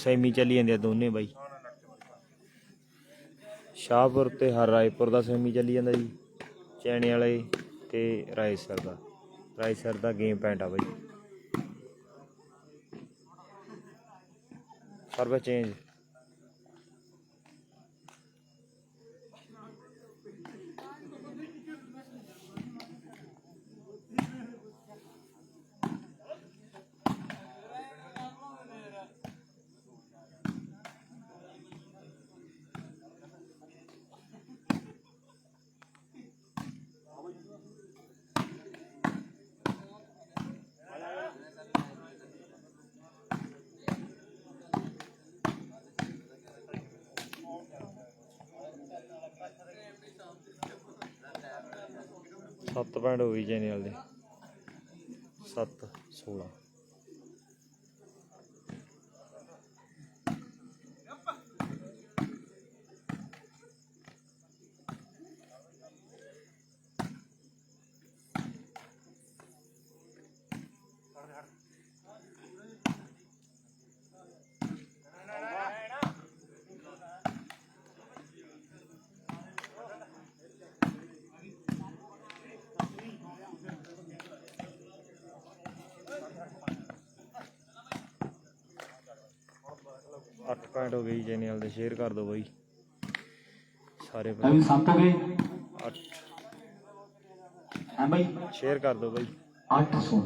B: सैमी चली जाते दोने बई। शाहपुर ते हर रायपुर का सैमी चली जाता जी, चैने वाले ते रायसर का। रायसर का गेम पैंट आ बई, सर्व चेंज। सत्त पॉइंट हो गई चैनल दे, 7-16। अठ पॉइंट हो गई चैनल दे, शेयर कर दो बई सारे भाई।
A: 7 हो गए
B: 8
A: है भाई,
B: शेयर कर दो बई।
A: 800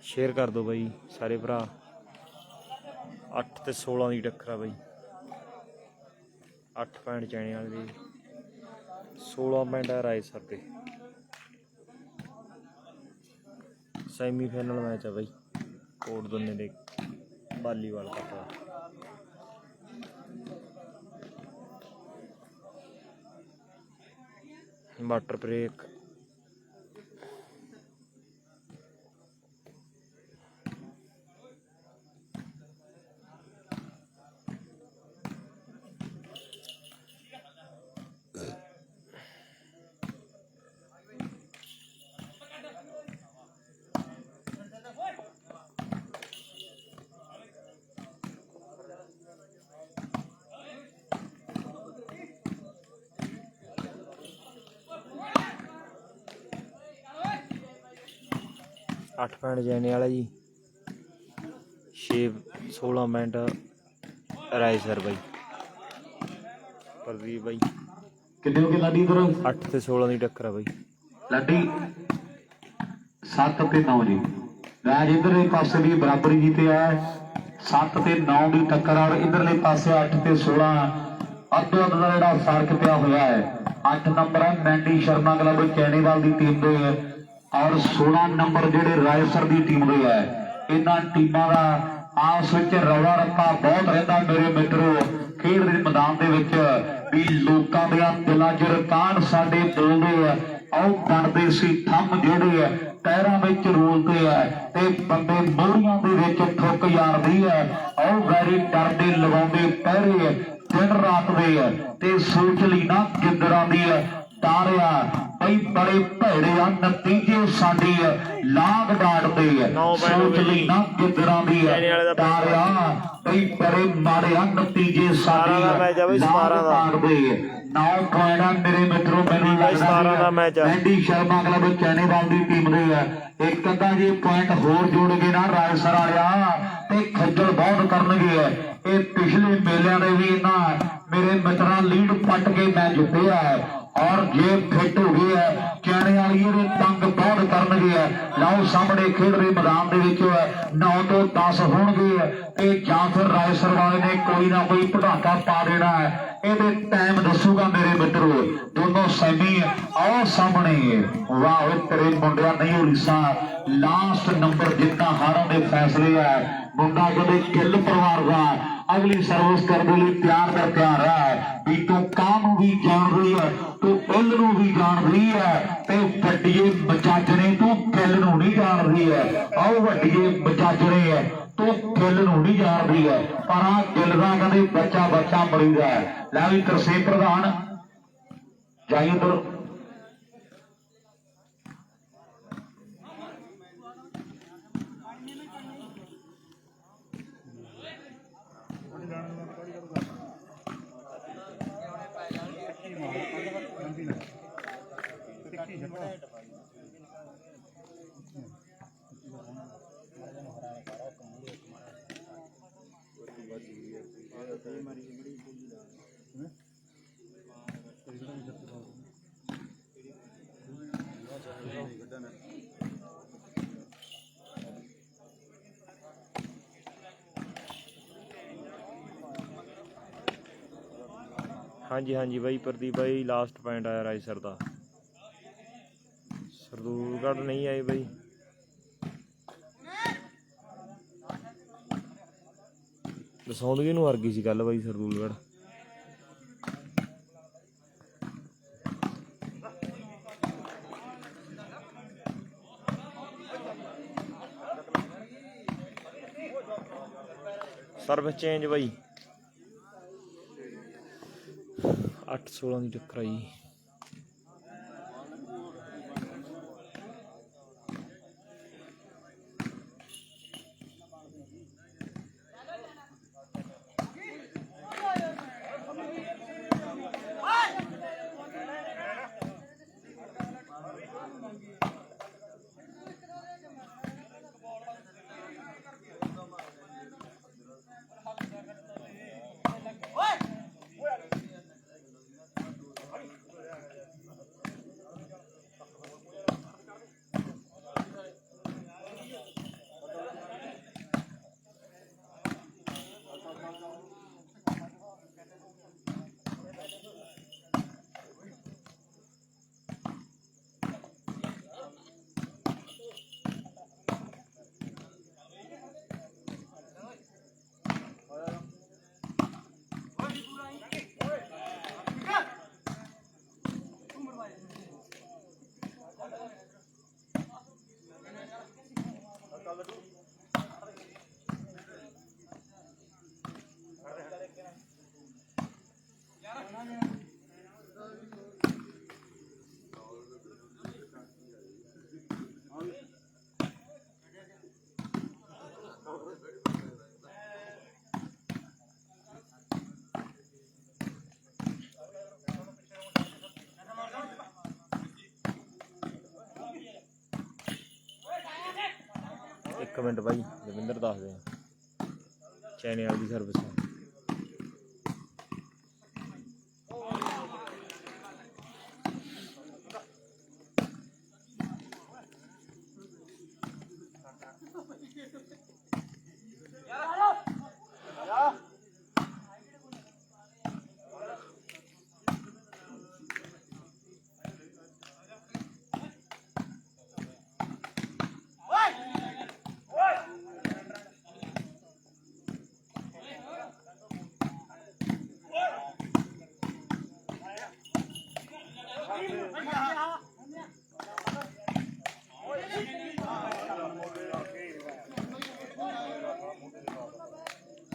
B: शेयर कर दो बई सारे भरा। 8 ते 16 की टक्कर आ बई, 8 पॉइंट चैने वाले दी, 16 पॉइंट है रायसर ते। सैमीफाइनल मैच है बई, कोट दोने दे वालीबाल का। वाटर ब्रेक अठ पॉइंट जाने वाला जी, 16 मिनट रायसर बई। प्रदीप बई
A: कितने हो गए लाडी? इधर
B: 8 ते 16 की टक्कर है बई।
A: लाडी 7 ते 9 जी, मैच इधरले पासे भी बराबरी जीते है। 7 ते 9 की टक्कर और इधरले पासे 8 ते 16 अद्धो अद्ध का जिहड़ा फर्क पिया हुआ है। 8 नंबर है मैंडी शर्मा क्लब चैनीवाल की टीम दे और 16 नंबर जेडे रायसर की टीम दे है। इन्हां टीमां दा आपस विच रौला रप्पा बहुत रहिंदा मेरे मित्रो खेड दे मैदान दे विच भी लोकां दे दिलां च रकान साडे बोलदे आ। आओ बनदे सी थंम जेडे पैरां विच रोलदे आ ते बंदे मोहरियां दे विच ठुक यारदी है। आओ वैरी डरदे लगाउंदे पैरे दिन रात दे ते सोच ली ना गिद्दरां दी तारिया ਬਈ ਬੜੇ ਭੈੜੇ ਆ ਨਤੀਜੇ ਸਾਡੀ ਲਾਗ ਡਾੜਦੇ ਆ।
B: ਨੌ ਪੈਣ ਹੋ
A: ਸੋਚ
B: ਗਏ
A: ਲਈ ਨਾ ਕਿੱਧਰਾਂ ਦੀ
B: ਚੈਨੇ ਵਾਲੇ ਦਾ
A: ਤਾਰਿਆ ਬਈ ਬੜੇ ਮਾੜੇ ਆ ਨਤੀਜੇ
B: ਸਤਾਰਾਂ ਦਾ ਮੈਚ ਆ ਬਈ, 17 ਦਾ।
A: ਡਾੜਦੇ 9 ਪੁਆਇੰਟ ਮੇਰੇ ਮਿੱਤਰੋ ਮੈਨੂੰ
B: ਬਈ 17 ਦਾ ਮੈਚ ਆ।
A: ਐਂਡੀ ਸ਼ਰਮਾ ਕਲੱਬ ਚੈਨੇਵਾਲ ਦੀ ਟੀਮ ਦੇ ਆ। ਇੱਕ ਅੱਧਾ ਜੇ ਪੁਆਇੰਟ ਹੋਰ ਜੋੜਗੇ ਨਾ ਰਾਜਸਰ ਵਾਲਿਆ ਤੇ ਖੱਜਲ ਬਹੁਤ ਕਰਨਗੇ। ਇਹ ਪਿਛਲੇ ਮੇਲਿਆਂ ਦੇ ਵੀ ਇਹਨਾਂ ਮੇਰੇ ਮਿੱਤਰਾਂ ਲੀਡ ਪੱਟ ਕੇ ਮੈਂ ਜਿੱਤਿਆ ਔਰ ਜੇ ਫਿੱਟ ਹੋ ਗਏ ਹੈ ਚੈਨੇ ਵਾਲੀ ਇਹਦੇ ਤੰਗ ਬਹੁਤ ਕਰਨਗੇ। ਲਓ ਸਾਹਮਣੇ ਖੇਡ ਦੇ ਮੈਦਾਨ ਦੇ ਵਿੱਚ 9 ਤੋਂ 10 ਹੋਣਗੇ ਤੇ ਜਾਂ ਫਿਰ ਰਾਜਸਰ ਵਾਲੇ ਨੇ ਕੋਈ ਨਾ ਕੋਈ ਪਟਾਕਾ ਪਾ ਦੇਣਾ ਹੈ। ਇਹਦੇ ਟਾਈਮ ਦੱਸੂਗਾ ਮੇਰੇ ਮਿੱਤਰੋ। ਦੋਨੋਂ ਸੈਮੀ ਆਓ ਸਾਹਮਣੇ। ਵਾਹ ਤੇਰੇ ਮੁੰਡਿਆਂ ਨਹੀਂ ਉਲੀਸਾ ਲਾਸਟ ਨੰਬਰ ਜਿੱਤਾਂ ਹਾਰਾਂ ਦੇ ਫੈਸਲੇ ਹੈ। ਮੁੰਡਾ ਕਦੇ ਕਿੱਲ ਪਰਿਵਾਰ ਦਾ ਅਗਲੀ ਸਰਵਿਸ ਕਰਨ ਦੇ ਲਈ ਤਿਆਰ ਕਰ ਤਿਆਰ ਹੈ ਵੀ ਤੂੰ ਕਾਂ ਨੂੰ ਵੀ ਜਾਣ ਰਹੀ ਹੈ, ਤੂੰ ਉੱਲ ਨੂੰ ਵੀ ਜਾਣ ਰਹੀ ਹੈ ਤੇ ਵੱਡੀਏ ਬਚਾਜਣੇ ਤੂੰ ਕਿੱਲ ਨੂੰ ਨਹੀਂ ਜਾਣ ਰਹੀ ਹੈ। ਆਓ ਵੱਡੀਏ ਬਚਾਜਣੇ ਹੈ ਤੂੰ ਕਿੱਲ ਨੂੰ ਨਹੀਂ ਜਾਣ ਰਹੀ ਹੈ ਪਰ ਆ ਕਿੱਲ ਦਾ ਕਦੇ ਬੱਚਾ ਬੱਚਾ ਮਰੀਦਾ ਹੈ। ਲੈ ਵੀ ਤਰਸੇਮ ਪ੍ਰਧਾਨ ਜਾਈ ਉਧਰ।
B: ਹਾਂਜੀ ਹਾਂਜੀ ਬਾਈ ਪ੍ਰਦੀਪ ਬਾਈ ਲਾਸਟ ਪੁਆਇੰਟ ਆਇਆ ਰਾਜਸਰ ਦਾ। ਸਰਦੂਲਗੜ੍ਹ ਨਹੀਂ ਆਏ ਬਾਈ। ਦਸੌਂਦਗੀ ਨੂੰ ਹਰ ਗਈ ਸੀ ਕੱਲ ਬਾਈ ਸਰਦੂਲਗੜ੍ਹ। ਸਰਵਿਸ ਚੇਂਜ ਬਾਈ 8-16 ਦੀ ਟੱਕਰ ਆਈ। ਇੱਕ ਮਿੰਟ ਬਾਈ ਦਵਿੰਦਰ ਦੱਸਦੇ ਆ ਚੈਨਲ ਦੀ ਸਰਵਿਸ।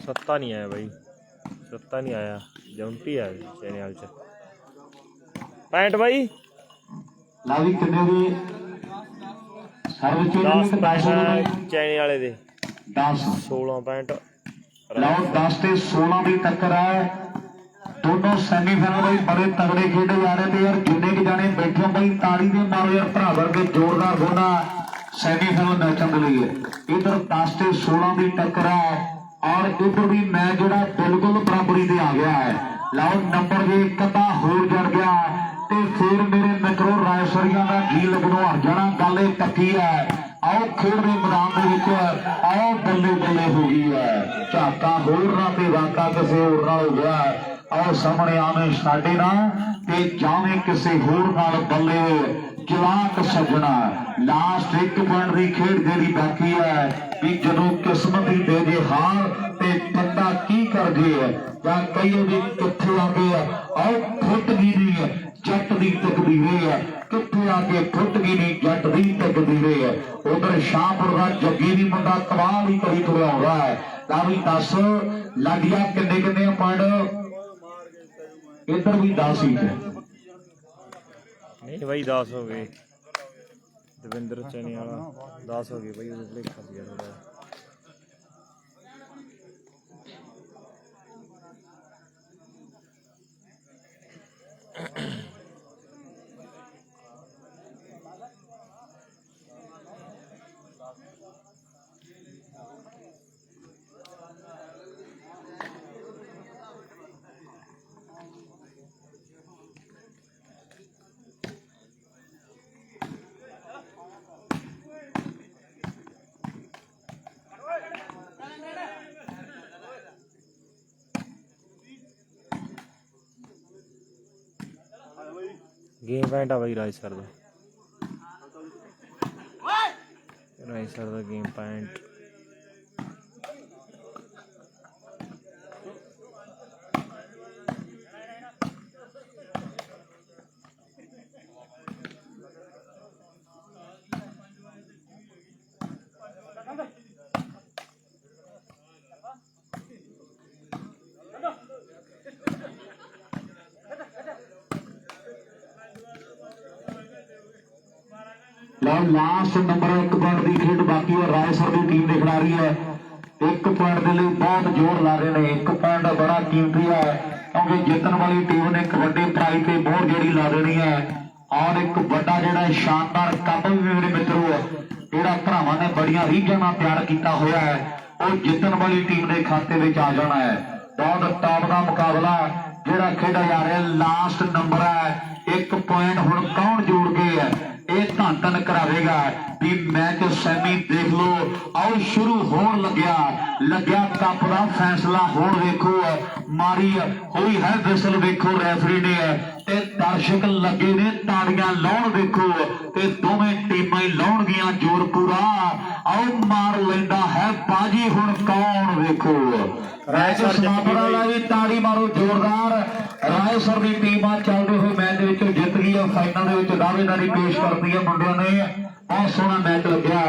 B: सत्ता नहीं आया भाई, सत्ता नहीं आया, जौंटी आया चैनल च 65 भाई
A: ਲਾ ਵੀ ਕਿੰਨੇ ਦੀ ਸਰਵ
B: 10
A: ਚੋਂ
B: ਪੈਂਟ ਚੈਨੇ ਵਾਲੇ ਦੇ
A: 10
B: 16 ਪੈਂਟ
A: ਲਓ 10 ਤੇ 16 ਦੀ ਟੱਕਰ ਹੈ। ਦੋਨੋਂ ਸੈਮੀਫਾਈਨਲ ਬਈ ਬੜੇ ਤਗੜੇ ਖੇਡੇ ਜਾ ਰਹੇ ਤੇ ਯਾਰ ਜਿੰਨੇ ਕਿ ਜਾਣੇ ਬੈਠੇ ਬਈ ਤਾੜੀ ਦੇ ਮਾਰੋ ਯਾਰ ਭਰਾ ਵਰਗੇ ਜ਼ੋਰਦਾਰ ਹੋਣਾ ਸੈਮੀਫਾਈਨਲ ਮੈਚਾਂ ਦੇ ਲਈ। ਇਧਰ 10 ਤੇ 16 ਦੀ ਟੱਕਰ ਹੈ ਔਰ ਇਧਰ ਵੀ ਮੈਚ ਜਿਹੜਾ ਬਿਲਕੁਲ ਬਰਾਬਰੀ ਤੇ ਆ ਗਿਆ ਹੈ। ਲਓ ਨੰਬਰ ਵੀ ਇੱਕ ਅੱਧਾ ਹੋਰ ਜੜ ਗਿਆ ਤੇ ਫਿਰ ਮੇਰੇ ਮਿੱਤਰੋ ਰਾਇਸਰੀਆਂ ਦਾ ਜੀ ਲੱਗਣੋਂ ਹਟ ਜਾਣਾ। ਗੱਲ ਇਹ ਪੱਕੀ ਹੈ। ਆਓ ਖੇਡ ਦੇ ਮੈਦਾਨ ਦੇ ਵਿੱਚ ਆਓ ਬੱਲੇ ਬੱਲੇ ਹੋ ਗਈ ਹੈ। ਝਾਕਾ ਹੋਰ ਨਾ ਤੇ ਵਾਕਾ ਕਿਸੇ ਹੋਰ ਨਾਲ ਹੋ ਗਿਆ। ਆਓ ਸਾਹਮਣੇ ਆਵੇਂ ਸਾਡੇ ਨਾਲ ਤੇ ਜਾਵੇਂ ਕਿਸੇ ਹੋਰ ਨਾਲ ਬੱਲੇ ਜਵਾਕ ਸੱਜਣਾ। ਲਾਸਟ 1 ਪੁਆਇੰਟ ਦੀ ਖੇਡ ਜਿਹੜੀ ਬਾਕੀ ਹੈ ਵੀ ਜਦੋਂ ਕਿਸਮਤ ਹੀ ਦੇ ਜੇ ਹਾਰ ਤੇ ਬੰਦਾ ਕੀ ਕਰ ਜੇ ਜਾਂ ਕਈ ਵੀ ਕਿੱਥੇ ਆ ਗਏ ਆਓ ਫੁੱਟ ਗਈ ਨਹੀਂ ਜੱਟ ਦੀ ਤਕਦੀਰੇ ਹੈ ਕਿੱਥੇ ਆ ਕੇ ਫੁੱਟ ਗਈ ਨਹੀਂ ਜੱਟ ਦੀ ਤਕਦੀਰੇ ਹੈ। ਉਧਰ ਸ਼ਾਹਪੁਰ ਦਾ ਜੱਗੀ ਦੀ ਮੁੰਡਾ ਕਮਾਲ ਹੀ ਕਰੀ ਤੁਰਿਆ ਆਉਂਦਾ ਹੈ। ਤਾਂ ਵੀ 10 ਲਾਡੀਆਂ ਕਿੰਨੇ ਕਿੰਨੇ ਪੁਆਇੰਟ ਇੱਧਰ ਵੀ 10 ਹੀ ਹੈ।
B: ਨਹੀਂ ਬਾਈ 10 ਹੋ ਗਏ ਦਵਿੰਦਰ ਚੈਨੇ ਵਾਲਾ 10 ਹੋ ਗਏ ਬਾਈ ਉਹਦੇ ਭੁਲੇਖਾ ਸੀ ਥੋੜਾ। ਗੇਮ ਪੁਆਇੰਟ ਆ ਬਾਈ ਰਾਜ ਸਰ ਦਾ game point
A: last number 1 point ਦੀ ਖੇਡ ਬਾਕੀ ਹੈ। ਰਾਏਸਰ ਦੀ ਟੀਮ ਦੇ ਖਿਡਾਰੀ ਹੈ 1 ਪੁਆਇੰਟ ਦੇ ਲਈ ਬਹੁਤ ਜ਼ੋਰ ਲਾ ਰਹੇ ਨੇ। 1 ਪੁਆਇੰਟ ਬੜਾ ਕੀਮਤੀ ਹੈ ਕਿਉਂਕਿ ਜਿੱਤਣ ਵਾਲੀ ਟੀਮ ਨੇ ਕਬੱਡੀ ਪ੍ਰਾਈਜ਼ ਤੇ ਬਹੁਤ ਜਿਹੜੀ ਲਾ ਦੇਣੀ ਹੈ ਔਰ ਇੱਕ ਵੱਡਾ ਜਿਹੜਾ ਸ਼ਾਨਦਾਰ ਕੱਪ ਵੀ ਮੇਰੇ ਮਿੱਤਰੋ ਜਿਹੜਾ ਭਰਾਵਾਂ ਨੇ ਬੜੀਆਂ ਰੀਝਾਂ ਨਾਲ ਤਿਆਰ ਕੀਤਾ ਹੋਇਆ ਹੈ ਉਹ ਜਿੱਤਣ ਵਾਲੀ ਟੀਮ ਦੇ ਖਾਤੇ ਵਿੱਚ ਆ ਜਾਣਾ ਹੈ। ਬਹੁਤ ਟਾਪ ਦਾ ਮੁਕਾਬਲਾ ਜਿਹੜਾ ਖੇਡਿਆ ਜਾ ਰਿਹਾ। ਲਾਸਟ ਨੰਬਰ ਹੈ 1 ਪੁਆਇੰਟ ਹੁਣ ਕੌਣ ਜੋੜ ਕੇ ਹੈ ਇਹ ਧੰਨ ਕਰਾਵੇਗਾ ਵੀ ਮੈਚ ਸੈਮੀ ਦੇਖ ਲਓ। ਆਓ ਸ਼ੁਰੂ ਹੋਣ ਲੱਗਿਆ ਕੱਪ ਦਾ ਫੈਸਲਾ ਹੋਣ ਵੇਖੋ ਮਾਰੀ ਹੋਈ ਹੈ ਵਿਸਲ ਵੇਖੋ ਰੈਫਰੀ ਨੇ ਤੇ ਦਰਸ਼ਕ ਲੱਗੇ ਨੇ ਤਾੜੀਆਂ ਲਾਉਣ ਵੇਖੋ ਤੇ ਦੋਵੇਂ ਟੀਮਾਂ ਹੀ ਲਾਉਣਗੀਆਂ ਜ਼ੋਰ ਪੂਰਾ। ਆਓ ਮਾਰ ਲੈਂਦਾ ਹੈ ਬਾਜੀ ਹੁਣ ਕੌਣ ਵੇਖੋ। ਰਾਏਸਰ ਸਮਾਪਰਾ ਦਾ ਵੀ ਤਾੜੀ ਮਾਰੋ ਜ਼ੋਰਦਾਰ। ਰਾਏਸਰ ਦੀ ਟੀਮਾਂ ਚੱਲਦੇ ਹੋਏ ਮੈਚ ਦੇ ਵਿੱਚ ਜਿੱਤ ਗਈ ਹੈ। ਫਾਈਨਲ ਦੇ ਵਿੱਚ ਦਾਅਵੇਦਾਰੀ ਪੇਸ਼ ਕਰਦੀ ਹੈ ਮੁੰਡਿਆਂ ਨੇ। ਬਹੁਤ ਸੋਹਣਾ ਮੈਚ ਲੱਗਿਆ।